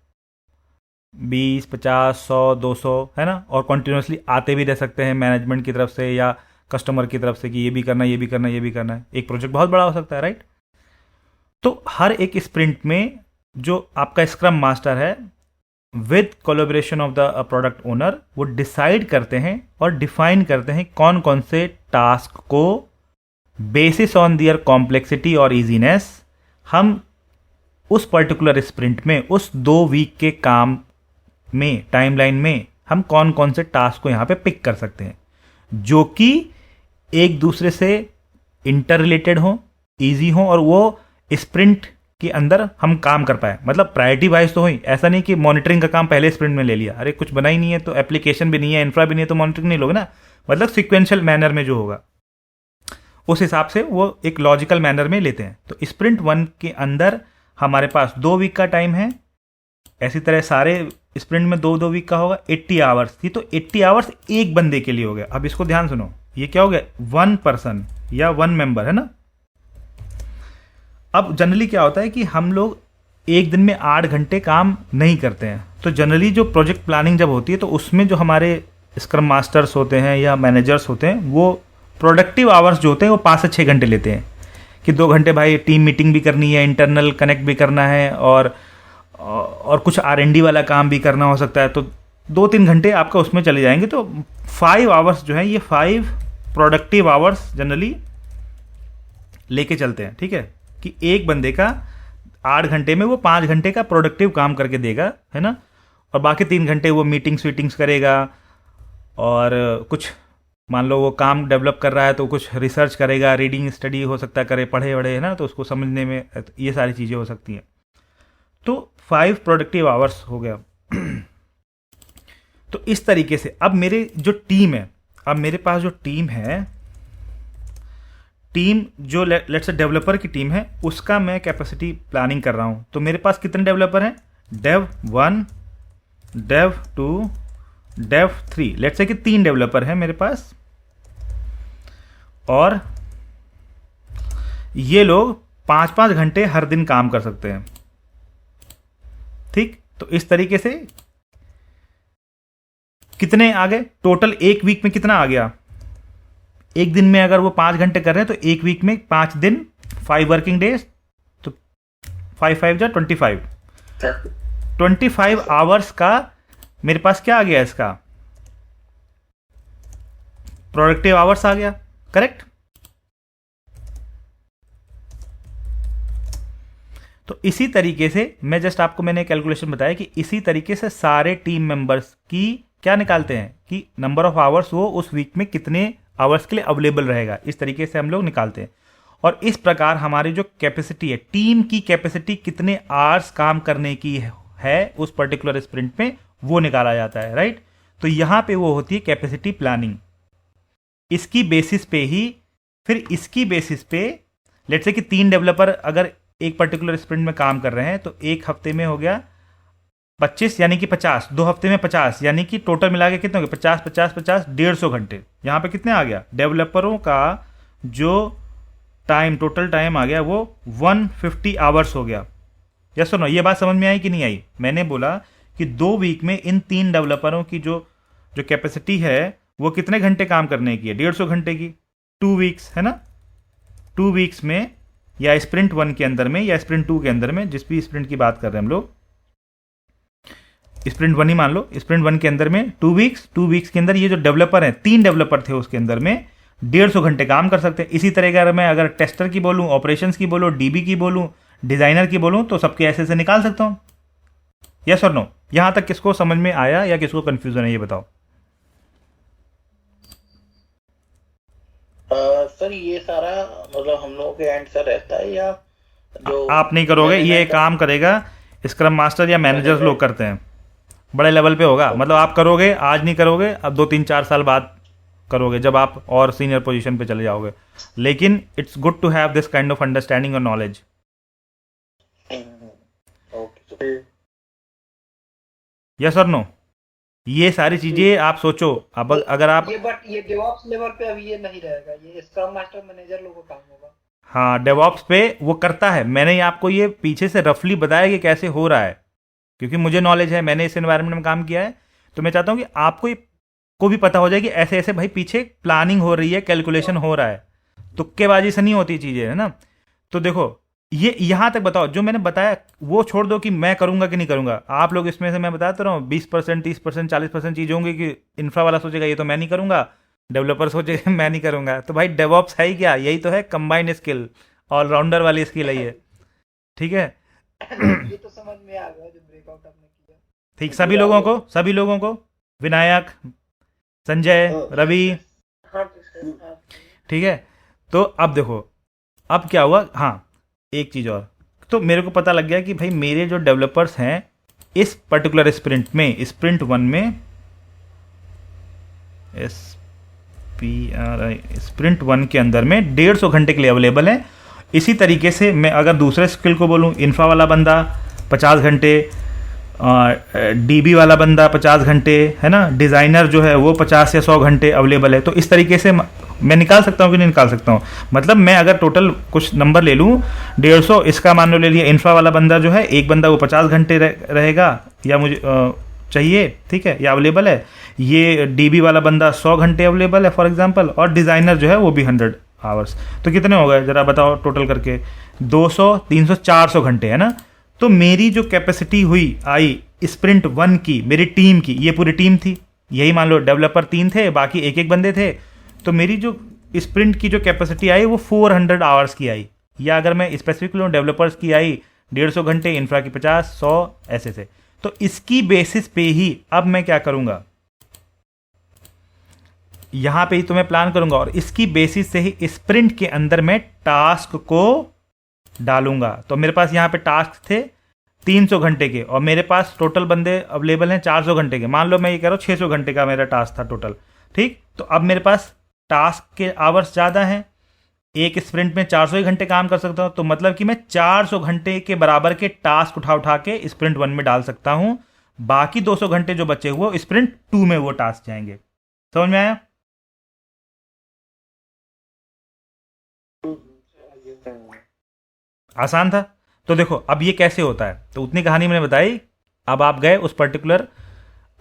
Speaker 1: 20, 50, 100, 200, है ना। और कॉन्टिन्यूसली आते भी रह सकते हैं मैनेजमेंट की तरफ से या कस्टमर की तरफ से कि ये भी करना है, ये भी करना है, ये भी करना है। एक प्रोजेक्ट बहुत बड़ा हो सकता है, राइट। तो हर एक स्प्रिंट में जो आपका स्क्रम मास्टर है with collaboration of the product owner, वो डिसाइड करते हैं और डिफाइन करते हैं कौन कौन से टास्क को बेसिस ऑन दियर कॉम्प्लेक्सिटी और इजीनेस हम उस पर्टिकुलर स्प्रिंट में, उस 2 वीक के काम में, टाइमलाइन में हम कौन कौन से टास्क को यहाँ पे पिक कर सकते हैं जो कि एक दूसरे से इंटर रिलेटेड हो, ईजी हो और वो स्प्रिंट के अंदर हम काम कर पाए। मतलब प्रायोरिटी वाइज तो हुई, ऐसा नहीं कि मॉनिटरिंग का काम पहले स्प्रिंट में ले लिया, अरे कुछ बना ही नहीं है तो एप्लीकेशन भी नहीं है, इंफ्रा भी नहीं है तो मॉनिटरिंग नहीं लोगे ना। मतलब सिक्वेंशियल मैनर में जो होगा उस हिसाब से वो एक लॉजिकल मैनर में लेते हैं। तो स्प्रिंट 1 के अंदर हमारे पास 2 वीक का टाइम है। ऐसी तरह सारे स्प्रिंट में 2 वीक का होगा। 80 आवर्स थी तो 80 आवर्स एक बंदे के लिए हो गया। अब इसको ध्यान सुनो, ये क्या हो गया, 1 पर्सन या 1 मेंबर, है ना। अब जनरली क्या होता है कि हम लोग एक दिन में 8 घंटे काम नहीं करते हैं। तो जनरली जो प्रोजेक्ट प्लानिंग जब होती है तो उसमें जो हमारे स्क्रम मास्टर्स होते हैं या मैनेजर्स होते हैं वो प्रोडक्टिव आवर्स जो होते हैं वो 5 से 6 घंटे लेते हैं कि 2 घंटे भाई टीम मीटिंग भी करनी है, इंटरनल कनेक्ट भी करना है और कुछ R&D वाला काम भी करना हो सकता है। तो 2-3 घंटे आपका उसमें चले जाएंगे। तो 5 आवर्स जो है, ये 5 प्रोडक्टिव आवर्स जनरली लेके चलते हैं, ठीक है, कि एक बंदे का 8 घंटे में वो 5 घंटे का प्रोडक्टिव काम करके देगा, है ना, और बाकी 3 घंटे वो मीटिंग्स वीटिंग्स करेगा, और कुछ मान लो वो काम डेवलप कर रहा है तो कुछ रिसर्च करेगा, रीडिंग स्टडी हो सकता है करे, पढ़े वढ़े, है ना, तो उसको समझने में ये सारी चीज़ें हो सकती हैं। तो 5 प्रोडक्टिव आवर्स हो गया। तो इस तरीके से अब मेरे जो टीम है, अब मेरे पास जो टीम है, टीम जो लेट्स से डेवलपर की टीम है, उसका मैं कैपेसिटी प्लानिंग कर रहा हूं। तो मेरे पास कितने डेवलपर हैं? Dave 1, Dave 2, Dave 3, let's say कि 3 डेवलपर हैं मेरे पास, और ये लोग 5-5 घंटे हर दिन काम कर सकते हैं, ठीक। तो इस तरीके से कितने आ गए टोटल? एक वीक में कितना आ गया? एक दिन में अगर वो 5 घंटे कर रहे हैं तो एक वीक में 5 दिन, 5 वर्किंग डेज, तो 5 जा 25 आवर्स का मेरे पास क्या आ गया? इसका प्रोडक्टिव आवर्स आ गया, करेक्ट। तो इसी तरीके से मैं जस्ट आपको मैंने कैलकुलेशन बताया कि इसी तरीके से सारे टीम मेंबर्स की क्या निकालते हैं कि नंबर ऑफ आवर्स वो उस वीक में कितने आवर्स के लिए अवेलेबल रहेगा, इस तरीके से हम लोग निकालते हैं। और इस प्रकार हमारी जो कैपेसिटी है, टीम की कैपेसिटी कितने आवर्स काम करने की है उस पर्टिकुलर स्प्रिंट में, वो निकाला जाता है, राइट। तो यहां पे वो होती है कैपेसिटी प्लानिंग। इसकी बेसिस पे ही फिर इसकी बेसिस पे लेट्स से कि 3 डेवलपर अगर एक पर्टिकुलर स्प्रिंट में काम कर रहे हैं तो एक हफ्ते में हो गया 25 यानी कि 50, 2 हफ्ते में 50 यानी कि टोटल मिला के कितने हो गए? 50 50 50 150 घंटे। यहाँ पे कितने आ गया? डेवलपरों का जो टाइम, टोटल टाइम आ गया वो 150 आवर्स हो गया। यस सुनो, ये बात समझ में आई कि नहीं आई? मैंने बोला कि 2 वीक में इन 3 डेवलपरों की जो कैपेसिटी है वो कितने घंटे काम करने की है? 150 घंटे की। 2 वीक्स है ना, 2 वीक्स में या स्प्रिंट 1 के अंदर में या स्प्रिंट 2 के अंदर में, जिस भी स्प्रिंट की बात कर रहे हैं हम लोग, स्प्रिंट 1 ही मान लो, स्प्रिंट 1 के अंदर में 2 वीक्स के अंदर ये जो डेवलपर हैं, 3 डेवलपर थे उसके अंदर में 150 घंटे काम कर सकते हैं। इसी तरह अगर मैं अगर टेस्टर की बोलूं, ऑपरेशंस की बोलूं, डीबी की बोलूं, डिजाइनर की बोलूं, तो सबके ऐसे से निकाल सकता हूं। यस और नो? यहां तक किसको समझ में आया या किसको कंफ्यूजन है ये बताओ।
Speaker 6: सर ये सारा मतलब हम लोगों के एंड से रहता है या जो
Speaker 1: आप नहीं करोगे? ये काम करेगा स्क्रम मास्टर या मैनेजर्स लोग करते हैं, बड़े लेवल पे होगा। मतलब आप करोगे, आज नहीं करोगे, अब 2-3-4 साल बाद करोगे जब आप और सीनियर पोजीशन पे चले जाओगे। लेकिन it's good to have this kind of understanding और नॉलेज। यस और नो? ये सारी चीजें आप सोचो। अब अगर आप
Speaker 4: ये डेवऑप्स लेवल पे अभी ये नहीं रहेगा, ये स्क्रम मास्टर मैनेजर लोगों का काम होगा।
Speaker 1: हाँ, डेवऑप्स पे वो करता है। मैंने आपको ये पीछे से रफली बताया कि कैसे हो रहा है, क्योंकि मुझे नॉलेज है, मैंने इस एनवायरनमेंट में काम किया है। तो मैं चाहता हूं कि आपको को भी पता हो जाए कि ऐसे ऐसे भाई पीछे प्लानिंग हो रही है, कैलकुलेशन हो रहा है, तुक्केबाजी से नहीं होती चीजें, है ना। तो देखो ये यहां तक बताओ, जो मैंने बताया वो छोड़ दो कि मैं करूंगा कि नहीं करूंगा। आप लोग इसमें से मैं बताता रहा हूँ 20%, 30%, 40% चीज होंगी कि इंफ्रा वाला सोचेगा ये तो मैं नहीं करूंगा, डेवलपर सोचेगा मैं नहीं करूंगा। तो भाई डेवऑप्स है ही क्या? यही तो है कंबाइंड स्किल, ऑलराउंडर वाली स्किल है ये, ठीक है।
Speaker 4: ये तो समझ में आ गया जो ब्रेकआउट आपने किया।
Speaker 1: ठीक, सभी लोगों को विनायक, संजय, रवि, ठीक है। तो अब देखो अब क्या हुआ। हाँ, एक चीज और, तो मेरे को पता लग गया कि भाई मेरे जो डेवलपर्स हैं इस पर्टिकुलर स्प्रिंट में, स्प्रिंट 1 में, स्प्रिंट 1 के अंदर में 150 घंटे के लिए अवेलेबल है। इसी तरीके से मैं अगर दूसरे स्किल को बोलूं, इंफ्रा वाला बंदा 50 घंटे, डीबी वाला बंदा 50 घंटे, है ना, डिज़ाइनर जो है वो 50 या 100 घंटे अवेलेबल है। तो इस तरीके से मैं निकाल सकता हूँ कि नहीं निकाल सकता हूँ? मतलब मैं अगर टोटल कुछ नंबर ले लूँ 150, इसका मान लो ले लिया इंफ्रा वाला बंदा जो है, एक बंदा वो 50 घंटे रहेगा या मुझे चाहिए, ठीक है, या अवेलेबल है। ये डीबी वाला बंदा 100 घंटे अवेलेबल है फॉर एग्जांपल, और डिज़ाइनर जो है वो भी 100 आवर्स। तो कितने हो गए जरा बताओ टोटल करके? 200, 300, 400 घंटे, है ना। तो मेरी जो कैपेसिटी हुई आई स्प्रिंट 1 की, मेरी टीम की, ये पूरी टीम थी, यही मान लो डेवलपर 3 थे, बाकी एक एक बंदे थे। तो मेरी जो स्प्रिंट की जो कैपेसिटी आई वो 400 आवर्स की आई, या अगर मैं स्पेसिफिक लूँ डेवलपर्स की आई 150 घंटे, इंफ्रा की 50, 100 ऐसे से। तो इसकी बेसिस पे ही अब मैं क्या करूँगा, यहाँ पे ही तो मैं प्लान करूँगा और इसकी बेसिस से ही स्प्रिंट के अंदर मैं टास्क को डालूंगा। तो मेरे पास यहाँ पे टास्क थे 300 घंटे के और मेरे पास टोटल बंदे अवेलेबल हैं 400 घंटे के। मान लो मैं ये कह रहा हूँ 600 घंटे का मेरा टास्क था टोटल, ठीक। तो अब मेरे पास टास्क के आवर्स ज़्यादा हैं, एक स्प्रिंट में 400 ही घंटे काम कर सकता हूँ, तो मतलब कि मैं 400 घंटे के बराबर के टास्क उठा उठा के स्प्रिंट 1 में डाल सकता हूँ। बाकी 200 घंटे जो बचे हुए स्प्रिंट 2 में वो टास्क जाएंगे। समझ में आया? आसान था। तो देखो अब ये कैसे होता है, तो उतनी कहानी मैंने बताई। अब आप गए उस पर्टिकुलर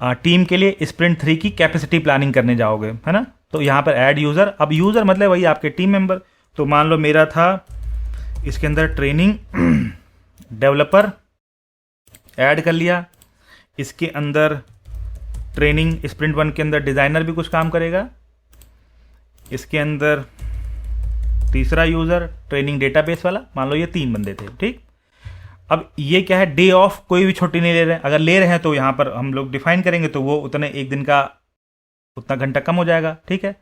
Speaker 1: टीम के लिए स्प्रिंट 3 की कैपेसिटी प्लानिंग करने जाओगे, है ना। तो यहाँ पर ऐड यूज़र, अब यूज़र मतलब वही आपके टीम मेंबर। तो मान लो मेरा था इसके अंदर ट्रेनिंग डेवलपर ऐड कर लिया, इसके अंदर ट्रेनिंग स्प्रिंट 1 के अंदर डिज़ाइनर भी कुछ काम करेगा, इसके अंदर तीसरा यूज़र ट्रेनिंग डेटाबेस वाला, मान लो ये 3 बंदे थे, ठीक। अब ये क्या है, डे ऑफ कोई भी छुट्टी नहीं ले रहे हैं। अगर ले रहे हैं तो यहाँ पर हम लोग डिफाइन करेंगे, तो वो उतने एक दिन का उतना घंटा कम हो जाएगा, ठीक है।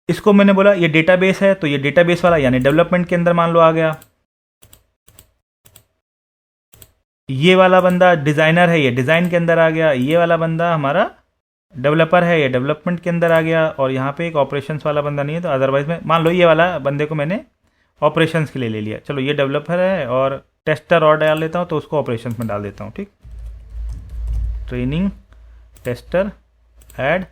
Speaker 1: इसको मैंने बोला ये डेटाबेस है, तो ये डेटाबेस वाला यानी डेवलपमेंट के अंदर मान लो आ गया। ये वाला बंदा डिज़ाइनर है, ये डिज़ाइन के अंदर आ गया। ये वाला बंदा हमारा डेवलपर है, ये डेवलपमेंट के अंदर आ गया। और यहाँ पे एक ऑपरेशंस वाला बंदा नहीं है, तो अदरवाइज में मान लो ये वाला बंदे को मैंने ऑपरेशंस के लिए ले लिया। चलो ये डेवलपर है और टेस्टर और डाल लेता हूँ, तो उसको ऑपरेशंस में डाल देता हूँ, ठीक। ट्रेनिंग टेस्टर ऐड,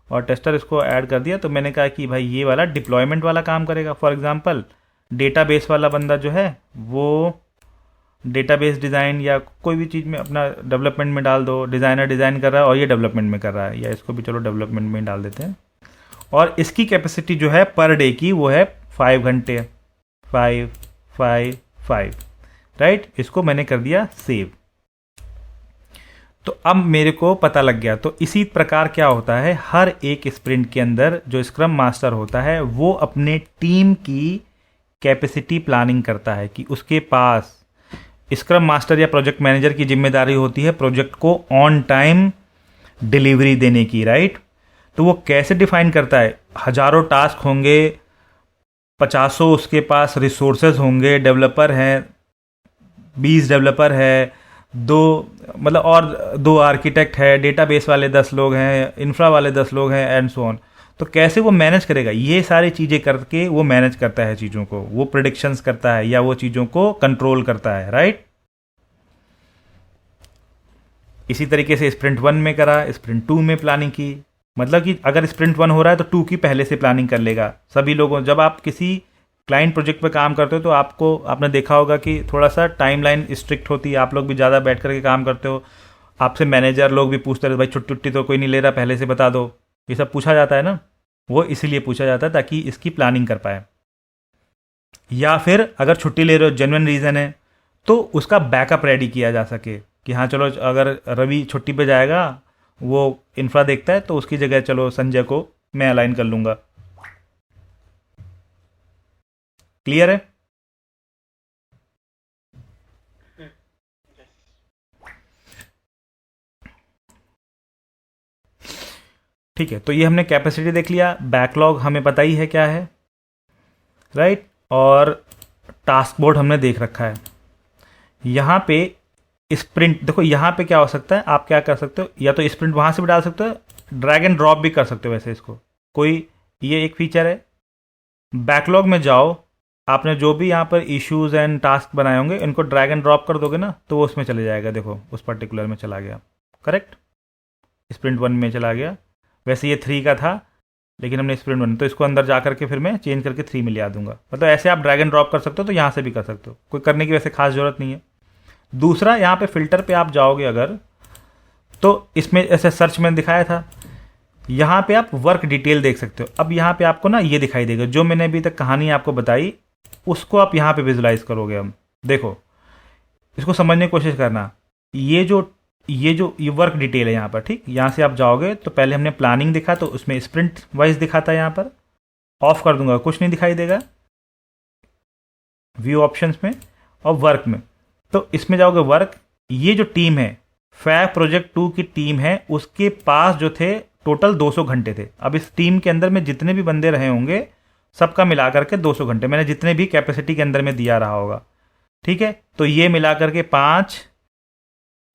Speaker 1: और टेस्टर इसको ऐड कर दिया। तो मैंने कहा कि भाई ये वाला डिप्लॉयमेंट वाला काम करेगा। फॉर एग्जांपल डेटाबेस वाला बंदा जो है वो डेटाबेस डिज़ाइन या कोई भी चीज़ में अपना डेवलपमेंट में डाल दो। डिज़ाइनर डिज़ाइन कर रहा है और ये डेवलपमेंट में कर रहा है, या इसको भी चलो डेवलपमेंट में डाल देते हैं। और इसकी कैपेसिटी जो है पर डे की वो है 5 घंटे, 5 5 5, राइट। इसको मैंने कर दिया सेव। तो अब मेरे को पता लग गया। तो इसी प्रकार क्या होता है, हर एक स्प्रिंट के अंदर जो स्क्रम मास्टर होता है वो अपने टीम की कैपेसिटी प्लानिंग करता है कि उसके पास स्क्रम मास्टर या प्रोजेक्ट मैनेजर की जिम्मेदारी होती है प्रोजेक्ट को ऑन टाइम डिलीवरी देने की, राइट। तो वो कैसे डिफाइन करता है, हजारों टास्क होंगे, 50 उसके पास रिसोर्सेज होंगे, डेवलपर हैं 20 डेवलपर है, 2 आर्किटेक्ट है, डेटाबेस वाले 10 लोग हैं, इंफ्रा वाले 10 लोग हैं, एंड सो ऑन। तो कैसे वो मैनेज करेगा, ये सारी चीज़ें करके वो मैनेज करता है चीज़ों को, वो प्रेडिक्शंस करता है या वो चीज़ों को कंट्रोल करता है, राइट। इसी तरीके से स्प्रिंट 1 में करा, स्प्रिंट 2 में प्लानिंग की। मतलब कि अगर स्प्रिंट 1 हो रहा है तो 2 की पहले से प्लानिंग कर लेगा सभी लोगों। जब आप किसी क्लाइंट प्रोजेक्ट पे काम करते हो तो आपने देखा होगा कि थोड़ा सा टाइमलाइन स्ट्रिक्ट होती है, आप लोग भी ज़्यादा बैठ करके काम करते हो। आपसे मैनेजर लोग भी पूछते रहते, भाई छुट्टी तो कोई नहीं ले रहा, पहले से बता दो। ये सब पूछा जाता है ना, वो इसीलिए पूछा जाता है ताकि इसकी प्लानिंग कर पाए। या फिर अगर छुट्टी ले रहे हो जेन्युइन रीज़न है तो उसका बैकअप रेडी किया जा सके कि हाँ चलो अगर रवि छुट्टी पे जाएगा, वो इंफ्रा देखता है, तो उसकी जगह चलो संजय को मैं अलाइन कर लूँगा। क्लियर है? ठीक है, तो ये हमने कैपेसिटी देख लिया। बैकलॉग हमें पता ही है क्या है, राइट। और टास्क बोर्ड हमने देख रखा है। यहाँ पे स्प्रिंट देखो, यहाँ पे क्या हो सकता है, आप क्या कर सकते हो, या तो स्प्रिंट वहाँ से भी डाल सकते हो, ड्रैग एंड ड्रॉप भी कर सकते हो। वैसे इसको कोई ये एक फीचर है। बैकलॉग में जाओ, आपने जो भी यहाँ पर इश्यूज एंड टास्क बनाए होंगे इनको ड्रैग एंड ड्रॉप कर दोगे ना, तो वो उसमें चले जाएगा। देखो उस पर्टिकुलर में चला गया, करेक्ट, स्प्रिंट 1 में चला गया। वैसे ये 3 का था लेकिन हमने स्प्रिंट 1, तो इसको अंदर जा करके फिर मैं चेंज करके 3 में ले आ दूंगा। मतलब ऐसे आप ड्रैग एंड ड्रॉप कर सकते हो, तो यहाँ से भी कर सकते हो, कोई करने की वैसे खास जरूरत नहीं है। दूसरा, यहाँ पे फिल्टर पे आप जाओगे अगर, तो इसमें ऐसे सर्च में दिखाया था, यहाँ पे आप वर्क डिटेल देख सकते हो। अब यहाँ पे आपको ना ये दिखाई देगा, जो मैंने अभी तक कहानी आपको बताई उसको आप यहाँ पे विजुलाइज करोगे। हम देखो, इसको समझने की कोशिश करना। ये जो ये जो ये वर्क डिटेल है यहाँ पर, ठीक, यहाँ से आप जाओगे तो पहले हमने प्लानिंग देखा तो उसमें स्प्रिंट वाइज दिखाता है। यहाँ पर ऑफ कर दूंगा, कुछ नहीं दिखाई देगा व्यू ऑप्शंस में और वर्क में। तो इसमें जाओगे वर्क, ये जो टीम है फैब प्रोजेक्ट 2 की टीम है, उसके पास जो थे टोटल 200 घंटे थे। अब इस टीम के अंदर में जितने भी बंदे रहे होंगे सबका मिला करके 200 घंटे, मैंने जितने भी कैपेसिटी के अंदर में दिया रहा होगा, ठीक है। तो ये मिला करके 5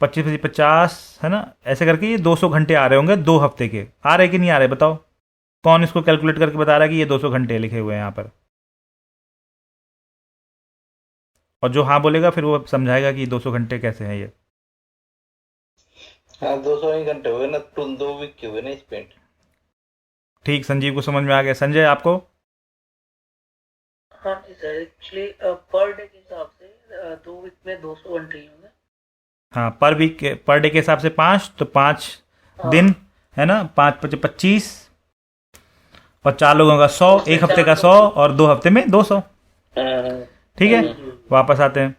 Speaker 1: 25 50 है ना, ऐसे करके ये 200 घंटे आ रहे होंगे 2 हफ्ते के। आ रहे कि नहीं आ रहे बताओ, कौन इसको कैलकुलेट करके बता रहा है कि ये 200 घंटे लिखे हुए हैं यहाँ पर? और जो हाँ बोलेगा फिर वो समझाएगा कि 200 घंटे कैसे हैं ये।
Speaker 2: हाँ 200 ही घंटे हुए ना, 2 वीक के हुए ना स्पेंट।
Speaker 1: ठीक, संजीव को समझ में आ गया। संजय आपको?
Speaker 7: हाँ सर, एक्चुअली पर डे के हिसाब से 2 वीक में 200 घंटे ही होंगे।
Speaker 1: हाँ, पर वीक पर डे के हिसाब से 5, तो 5 दिन है ना, 5 5 25 और 4 लोगों का 100, एक हफ्ते का 100 और 2 हफ्ते में 200, ठीक है। वापस आते हैं,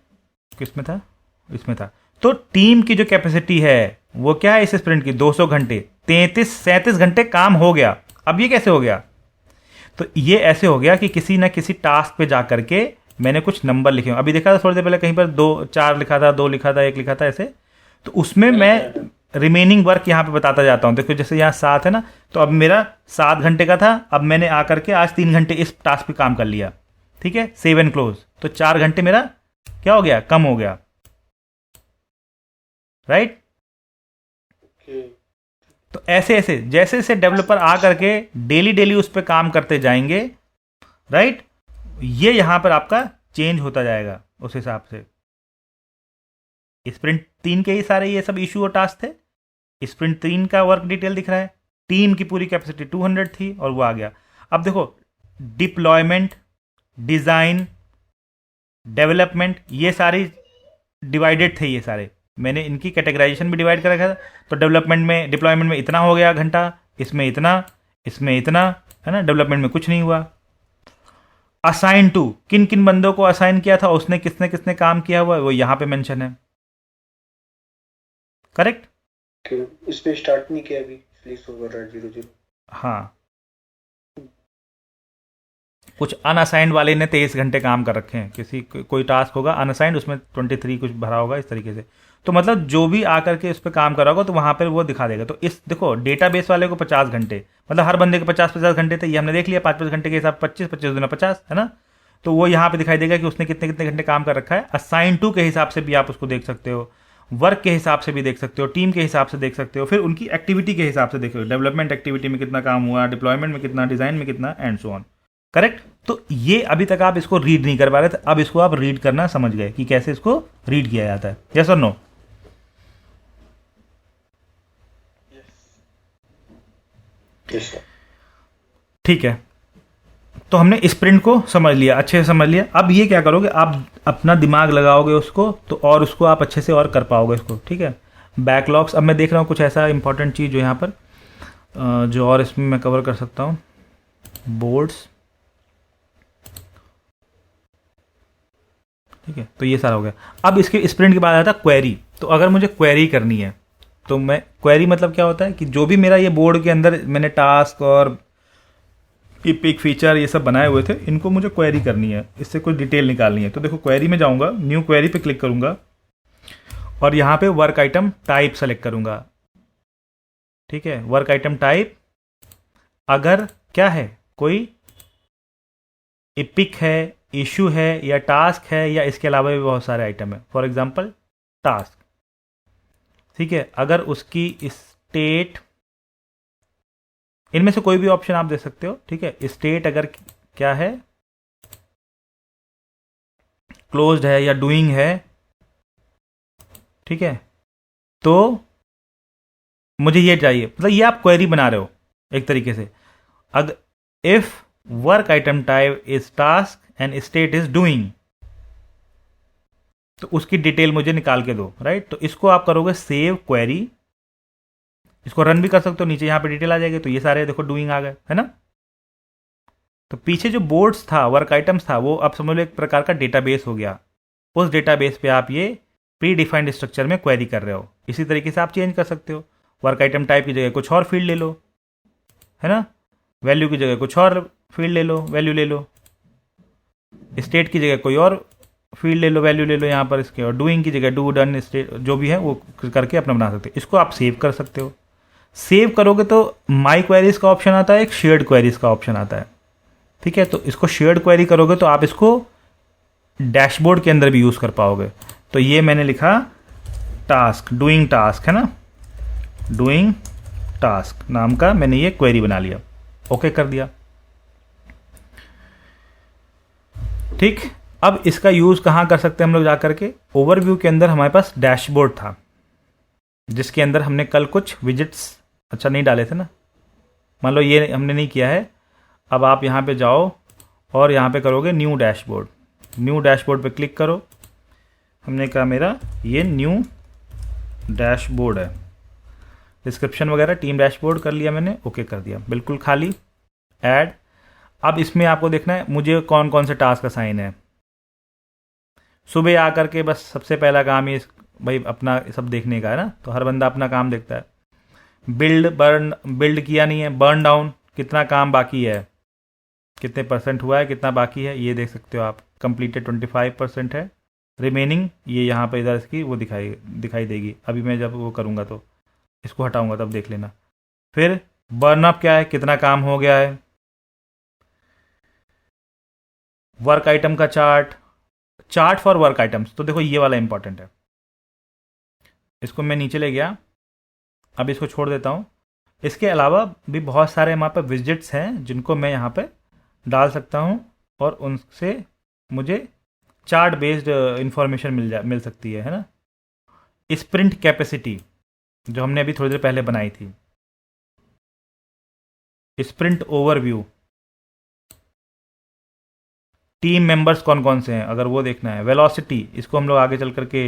Speaker 1: किसमें था? इसमें था। तो टीम की जो कैपेसिटी है वो क्या है इस स्प्रिंट की? 200 घंटे, 37 घंटे काम हो गया। अब ये कैसे हो गया? तो ये ऐसे हो गया कि किसी ना किसी टास्क पे जा करके मैंने कुछ नंबर लिखे। अभी देखा था थोड़ी देर पहले कहीं पर 2 4 लिखा था, 2 लिखा था, 1 लिखा था, ऐसे। तो उसमें मैं रिमेनिंग वर्क यहाँ पे बताता जाता हूँ। देखो जैसे यहाँ 7 है ना, तो अब मेरा 7 घंटे का था, अब मैंने आकर के आज 3 घंटे इस टास्क पे काम कर लिया, ठीक है, सेव एंड क्लोज। तो 4 घंटे मेरा क्या हो गया? कम हो गया, राइट। तो ऐसे ऐसे जैसे जैसे डेवलपर आ करके डेली उस पर काम करते जाएंगे, राइट, ये यहां पर आपका चेंज होता जाएगा उस हिसाब से। स्प्रिंट 3 के ही सारे ये सब इशू और टास्क थे। स्प्रिंट 3 का वर्क डिटेल दिख रहा है, टीम की पूरी कैपेसिटी 200 थी और वो आ गया। अब देखो डिप्लॉयमेंट, डिजाइन, डेवलपमेंट, ये सारी डिवाइडेड थे। ये सारे मैंने इनकी कैटेगराइजेशन भी डिवाइड कर रखा था। तो डेवलपमेंट में, डिप्लॉयमेंट में इतना हो गया घंटा, इसमें इतना, इसमें इतना, है ना, डेवलपमेंट में कुछ नहीं हुआ। असाइन टू, किन किन बंदों को असाइन किया था, उसने किसने किसने काम किया हुआ वो यहां पे मेंशन है, करेक्ट।
Speaker 3: इसमें स्टार्ट नहीं किया अभी, इसलिए शो कर रहा है 00।
Speaker 1: हाँ, कुछ अनअसाइंड वाले ने 23 घंटे काम कर रखे हैं। किसी कोई टास्क होगा अनअसाइंड, उसमें 23 कुछ भरा होगा इस तरीके से। तो मतलब जो भी आकर के उस पर काम कर रहा होगा तो वहां पर वो दिखा देगा। तो इस देखो डेटाबेस वाले को 50 घंटे, मतलब हर बंदे के 50 घंटे थे, ये हमने देख लिया। 5 घंटे के हिसाब 25 दूना 50 है ना। तो वो यहाँ पे दिखाई देगा कि उसने कितने कितने घंटे काम कर रखा है। असाइन टू के हिसाब से भी आप उसको देख सकते हो, वर्क के हिसाब से भी देख सकते हो, टीम के हिसाब से देख सकते हो, फिर उनकी एक्टिविटी के हिसाब से देखो, डेवलपमेंट एक्टिविटी में कितना काम हुआ, डिप्लॉयमेंट में कितना, डिजाइन में कितना, एंड सो ऑन, करेक्ट। तो ये अभी तक आप इसको रीड नहीं कर पा रहे थे, अब इसको आप रीड करना समझ गए कि कैसे इसको रीड किया जाता है। यस और नो? ठीक है, तो हमने स्प्रिंट को समझ लिया, अच्छे से समझ लिया। अब ये क्या करोगे, आप अपना दिमाग लगाओगे उसको तो, और उसको आप अच्छे से और कर पाओगे इसको, ठीक है। बैकलॉग्स, अब मैं देख रहा हूँ कुछ ऐसा इंपॉर्टेंट चीज़ जो यहाँ पर जो और इसमें मैं कवर कर सकता हूँ। बोर्ड्स, ठीक है, तो ये सारा हो गया। अब इसके स्प्रिंट के बाद आता है क्वेरी। तो अगर मुझे क्वेरी करनी है तो मैं, क्वेरी मतलब क्या होता है कि जो भी मेरा ये बोर्ड के अंदर मैंने टास्क और पिक फीचर ये सब बनाए हुए थे, इनको मुझे क्वेरी करनी है, इससे कुछ डिटेल निकालनी है। तो देखो क्वेरी में जाऊंगा, न्यू क्वेरी पे क्लिक करूंगा और यहाँ पे वर्क आइटम टाइप सेलेक्ट करूंगा, ठीक है। वर्क आइटम टाइप अगर क्या है, कोई एपिक है, इशू है या टास्क है या इसके अलावा भी बहुत सारे आइटम है। फॉर एग्जांपल टास्क, ठीक है। अगर उसकी स्टेट, इनमें से कोई भी ऑप्शन आप दे सकते हो, ठीक है। स्टेट अगर क्या है, क्लोज्ड है या डूइंग है, ठीक है, तो मुझे ये चाहिए। मतलब ये आप क्वेरी बना रहे हो एक तरीके से। अगर if work item type is task and state is doing, तो उसकी डिटेल मुझे निकाल के दो, राइट। तो इसको आप करोगे सेव क्वेरी, इसको रन भी कर सकते हो, नीचे यहां पे डिटेल आ जाएगी। तो ये सारे देखो डूइंग आ गए, है ना। तो पीछे जो बोर्ड्स था, वर्क आइटम्स था, वो अब समझ लो एक प्रकार का डेटाबेस हो गया। उस डेटाबेस पे आप ये प्री डिफाइंड स्ट्रक्चर में क्वेरी कर रहे हो। इसी तरीके से आप चेंज कर सकते हो। वर्क आइटम टाइप की जगह कुछ और फील्ड ले लो, है ना, वैल्यू की जगह कुछ और फील्ड ले लो, वैल्यू ले लो, स्टेट की जगह कोई और फील्ड ले लो, वैल्यू ले लो यहाँ पर इसके, और डूइंग की जगह डू, डन, स्टेट जो भी है वो करके अपना बना सकते हो। इसको आप सेव कर सकते हो। सेव करोगे तो माई क्वेरीज का ऑप्शन आता है, एक शेयर्ड क्वेरीज का ऑप्शन आता है, ठीक है। तो इसको शेयर्ड क्वेरी करोगे तो आप इसको डैशबोर्ड के अंदर भी यूज़ कर पाओगे। तो ये मैंने लिखा टास्क, डूइंग टास्क, है ना, डूइंग टास्क नाम का मैंने ये क्वेरी बना लिया, ओके कर दिया, ठीक। अब इसका यूज़ कहाँ कर सकते हैं हम लोग जाकर के, ओवरव्यू के अंदर हमारे पास डैशबोर्ड था जिसके अंदर हमने कल कुछ विजिट्स अच्छा नहीं डाले थे ना, मान लो ये हमने नहीं किया है। अब आप यहाँ पे जाओ और यहाँ पे करोगे न्यू डैशबोर्ड, न्यू डैशबोर्ड पे क्लिक करो। हमने कहा मेरा ये न्यू डैशबोर्ड है, डिस्क्रिप्शन वगैरह टीम डैशबोर्ड कर लिया मैंने, ओके कर दिया, बिल्कुल खाली, ऐड। अब इसमें आपको देखना है मुझे कौन कौन से टास्क असाइन है। सुबह आकर के बस सबसे पहला काम ये भाई अपना सब देखने का है ना, तो हर बंदा अपना काम देखता है। बिल्ड किया नहीं है, बर्न डाउन कितना काम बाकी है, कितने परसेंट हुआ है, कितना बाकी है ये देख सकते हो आप। कंप्लीटेड 25% है, रिमेनिंग ये यहाँ पर इधर इसकी वो दिखाई देगी। अभी मैं जब वो करूँगा तो इसको हटाऊंगा तब देख लेना। फिर बर्न अप क्या है, कितना काम हो गया है, वर्क आइटम का चार्ट फॉर वर्क आइटम्स, तो देखो ये वाला इंपॉर्टेंट है, इसको मैं नीचे ले गया, अब इसको छोड़ देता हूँ। इसके अलावा भी बहुत सारे हमारे पास विजिट्स हैं जिनको मैं यहाँ पे डाल सकता हूँ और उनसे मुझे चार्ट बेस्ड इंफॉर्मेशन मिल सकती है ना। स्प्रिंट कैपेसिटी जो हमने अभी थोड़ी देर पहले बनाई थी, स्प्रिंट ओवरव्यू, टीम मेंबर्स कौन कौन से हैं अगर वो देखना है, वेलोसिटी इसको हम लोग आगे चल करके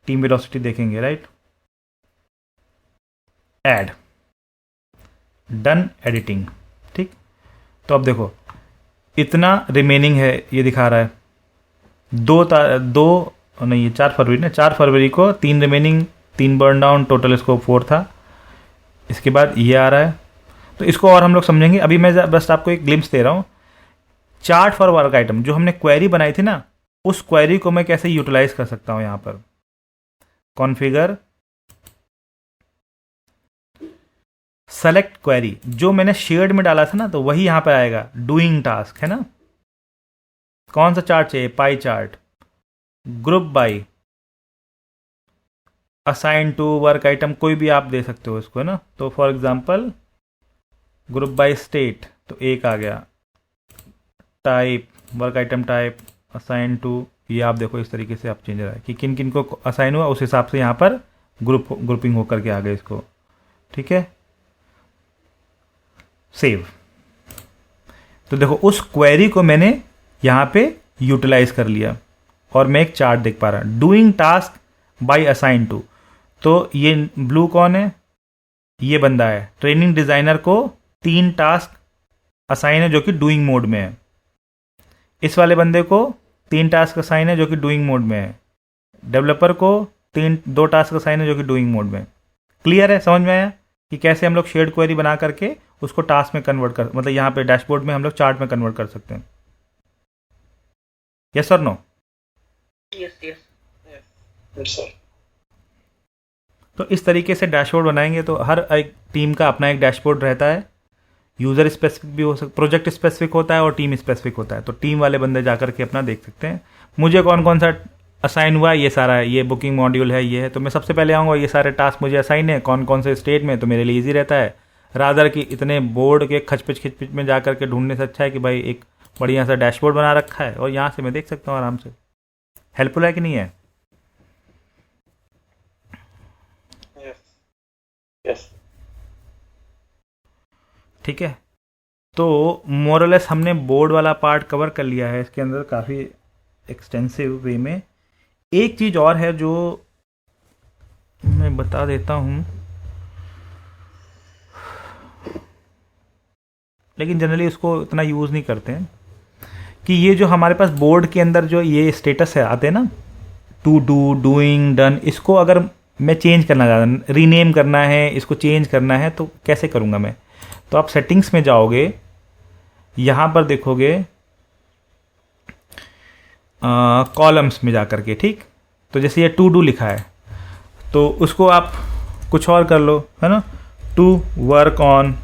Speaker 1: टीम वेलोसिटी देखेंगे, राइट। ऐड, डन एडिटिंग, ठीक। तो अब देखो इतना रिमेनिंग है ये दिखा रहा है, 4 फरवरी ना, 4 फरवरी को 3 remaining, 3 burn down, total scope 4 था। इसके बाद ये आ रहा है, तो इसको और हम लोग समझेंगे। अभी मैं बस आपको एक ग्लिम्स दे रहा हूँ। चार्ट फॉर वर्क आइटम जो हमने क्वेरी बनाई थी ना, उस क्वेरी को मैं कैसे यूटिलाइज कर सकता हूँ यहाँ पर, कॉन्फ़िगर, सेलेक्ट क्वेरी, जो मैंने शेयर्ड में डाला था ना तो वही यहाँ पर आएगा, डूइंग टास्क, है ना। कौन सा चार्ट चाहिए, pie chart, group by, assign to work item, कोई भी आप दे सकते हो इसको, है ना। तो for example group by state, तो एक आ गया, type, work item type, assign to, ये आप देखो इस तरीके से आप चेंज रहा है कि किन किन को असाइन हुआ, उस हिसाब से यहाँ पर ग्रुपिंग होकर के आ गए इसको, ठीक है। सेव, तो देखो उस क्वेरी को मैंने यहाँ पे यूटिलाइज कर लिया और मैं एक चार्ट देख पा रहा हूँ, doing task by assign to. तो ये ब्लू कौन है, ये बंदा है, ट्रेनिंग डिजाइनर को 3 टास्क असाइन है जो कि डूइंग मोड में है, इस वाले बंदे को 3 टास्क असाइन है जो कि डूइंग मोड में है, डेवलपर को 2 टास्क असाइन है जो कि डूइंग मोड में। क्लियर है, समझ में आया कि कैसे हम लोग शेयर्ड क्वेरी बना करके उसको टास्क में कन्वर्ट कर, मतलब यहाँ पे डैशबोर्ड में हम लोग चार्ट में कन्वर्ट कर सकते हैं। यस और no?
Speaker 7: Yes yes
Speaker 6: yes sir.
Speaker 1: तो इस तरीके से डैशबोर्ड बनाएंगे तो हर एक टीम का अपना एक डैशबोर्ड रहता है, यूज़र स्पेसिफिक भी हो सकता, प्रोजेक्ट स्पेसिफिक होता है और टीम स्पेसिफिक होता है। तो टीम वाले बंदे जाकर के अपना देख सकते हैं मुझे कौन कौन सा असाइन हुआ है, ये सारा है, ये बुकिंग मॉड्यूल है, ये है, तो मैं सबसे पहले आऊँगा, ये सारे टास्क मुझे असाइन है कौन कौन से स्टेट में, तो मेरे लिए ईजी रहता है। रादर कि इतने बोर्ड के खचपिच में जा करके ढूंढने से अच्छा है कि भाई एक बढ़िया सा डैशबोर्ड बना रखा है और यहाँ से मैं देख सकता हूँ आराम से। हेल्पफुल है कि नहीं है?
Speaker 6: यस।
Speaker 1: ठीक है, तो मोरलेस हमने बोर्ड वाला पार्ट कवर कर लिया है इसके अंदर काफ़ी एक्सटेंसिव वे में। एक चीज़ और है जो मैं बता देता हूँ, लेकिन जनरली उसको इतना यूज़ नहीं करते हैं, कि ये जो हमारे पास बोर्ड के अंदर जो ये स्टेटस है आते हैं ना, टू डू, डूइंग, डन, इसको अगर मैं चेंज करना चाहता, रीनेम करना है, इसको चेंज करना है, तो कैसे करूँगा मैं? तो आप सेटिंग्स में जाओगे, यहाँ पर देखोगे कॉलम्स में जा कर के, ठीक। तो जैसे ये टू डू लिखा है तो उसको आप कुछ और कर लो, है ना। टू वर्क ऑन,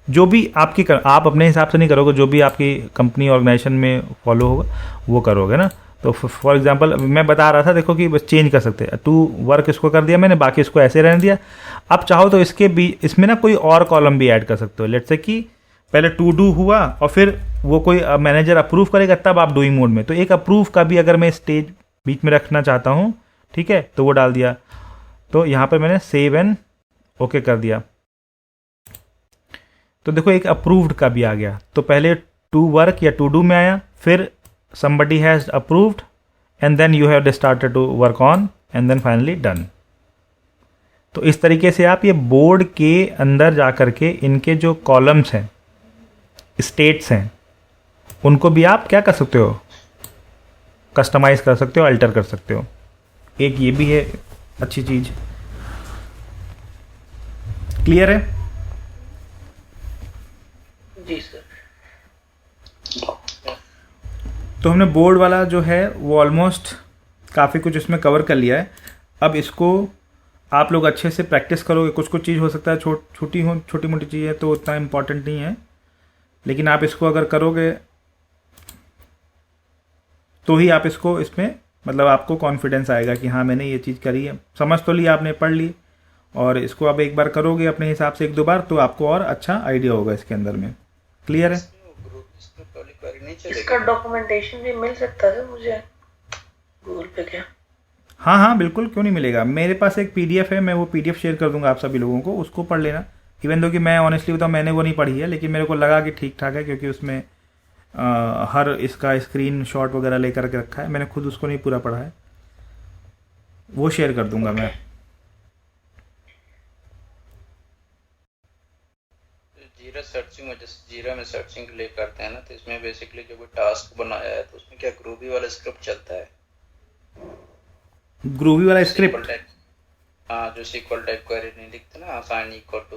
Speaker 1: जो भी आपकी आप अपने हिसाब से नहीं करोगे, जो भी आपकी कंपनी ऑर्गेनाइजेशन में फॉलो होगा वो करोगे ना। तो फॉर एग्जांपल मैं बता रहा था, देखो कि बस चेंज कर सकते हैं। टू वर्क इसको कर दिया मैंने, बाकी इसको ऐसे रहने दिया। आप चाहो तो इसके भी इसमें ना कोई और कॉलम भी ऐड कर सकते हो। लेट्स से कि पहले टू डू हुआ और फिर वो कोई मैनेजर अप्रूव करेगा, तब आप डूइंग मोड में, तो एक अप्रूव का भी अगर मैं स्टेज बीच में रखना चाहता हूँ, ठीक है, तो वो डाल दिया। तो यहाँ पर मैंने सेव एंड ओके कर दिया, तो देखो एक अप्रूव्ड का भी आ गया। तो पहले टू वर्क या टू डू में आया, फिर somebody has approved and then you have started to work on and then finally done। तो इस तरीके से आप ये बोर्ड के अंदर जा कर के इनके जो कॉलम्स हैं, स्टेट्स हैं, उनको भी आप क्या कर सकते हो, कस्टमाइज कर सकते हो, अल्टर कर सकते हो। एक ये भी है अच्छी चीज। क्लियर है?
Speaker 7: जी सर।
Speaker 1: तो हमने बोर्ड वाला जो है वो ऑलमोस्ट काफ़ी कुछ इसमें कवर कर लिया है। अब इसको आप लोग अच्छे से प्रैक्टिस करोगे। कुछ कुछ चीज़ हो सकता है छोटी मोटी चीज़ है तो उतना इम्पॉर्टेंट नहीं है, लेकिन आप इसको अगर करोगे तो ही आप इसको इसमें मतलब आपको कॉन्फिडेंस आएगा कि हाँ मैंने ये चीज़ करी है। समझ तो ली आपने, पढ़ ली, और इसको अब एक बार करोगे अपने हिसाब से 1-2 बार, तो आपको और अच्छा आइडिया होगा इसके अंदर में। क्लियर है?
Speaker 7: इसका डॉक्यूमेंटेशन भी मिल सकता है मुझे गूगल पे क्या?
Speaker 1: हाँ हाँ बिल्कुल, क्यों नहीं मिलेगा। मेरे पास एक PDF है, मैं वो PDF शेयर कर दूंगा आप सभी लोगों को, उसको पढ़ लेना। इवन दो कि मैं ऑनेस्टली बताऊँ मैंने वो नहीं पढ़ी है, लेकिन मेरे को लगा कि ठीक ठाक है, क्योंकि उसमें हर इसका स्क्रीन शॉट वगैरह लेकर के रखा है। मैंने खुद उसको नहीं पूरा पढ़ा है, वो शेयर कर दूंगा मैं।
Speaker 5: जीरा सर्चिंग में, जैसे जीरा में सर्चिंग के लिए करते हैं ना, तो इसमें बेसिकली जो भी टास्क बनाया है तो उसमें क्या ग्रूवी वाला स्क्रिप्ट चलता है?
Speaker 1: ग्रूवी वाला स्क्रिप्ट?
Speaker 5: हाँ, जो सीक्वल टाइप क्वेरी नहीं लिखते ना, assign equal to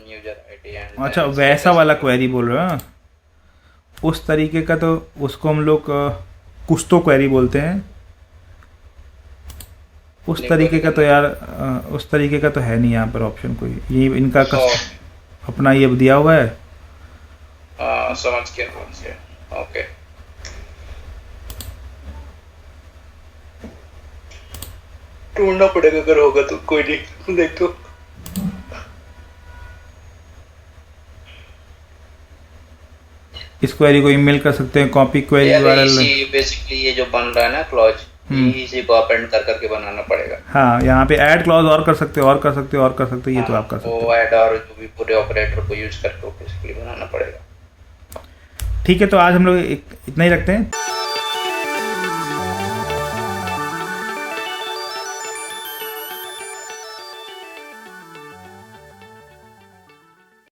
Speaker 5: user ID and, अच्छा
Speaker 1: वैसा वाला क्वेरी बोल रहे हो? उस तरीके का तो उसको हम लोग कुछ तो क्वेरी बोलते हैं। उस तरीके का तो यार उस तरीके का तो है नहीं यहाँ पर ऑप्शन कोई। ये इनका अपना ये दिया हुआ है।
Speaker 5: समझ गया। ओके, ढूंढना पड़ेगा अगर होगा तो। कोई नहीं, देखो
Speaker 1: इस क्वेरी को ईमेल कर सकते हैं, कॉपी क्वेरी यूआरएल।
Speaker 5: बेसिकली ये जो बन रहा है ना क्लॉज, इसी को अपेंड कर करके बनाना पड़ेगा।
Speaker 1: हाँ, यहाँ पे ऐड क्लॉज और कर सकते हो, और कर सकते हो, और कर सकते हो, ये तो आप कर सकते हो।
Speaker 5: वो ऐड और जो भी पूरे ऑपरेटर को यूज करके बेसिकली बनाना पड़ेगा।
Speaker 1: ठीक है, तो आज हम लोग इतना ही रखते हैं।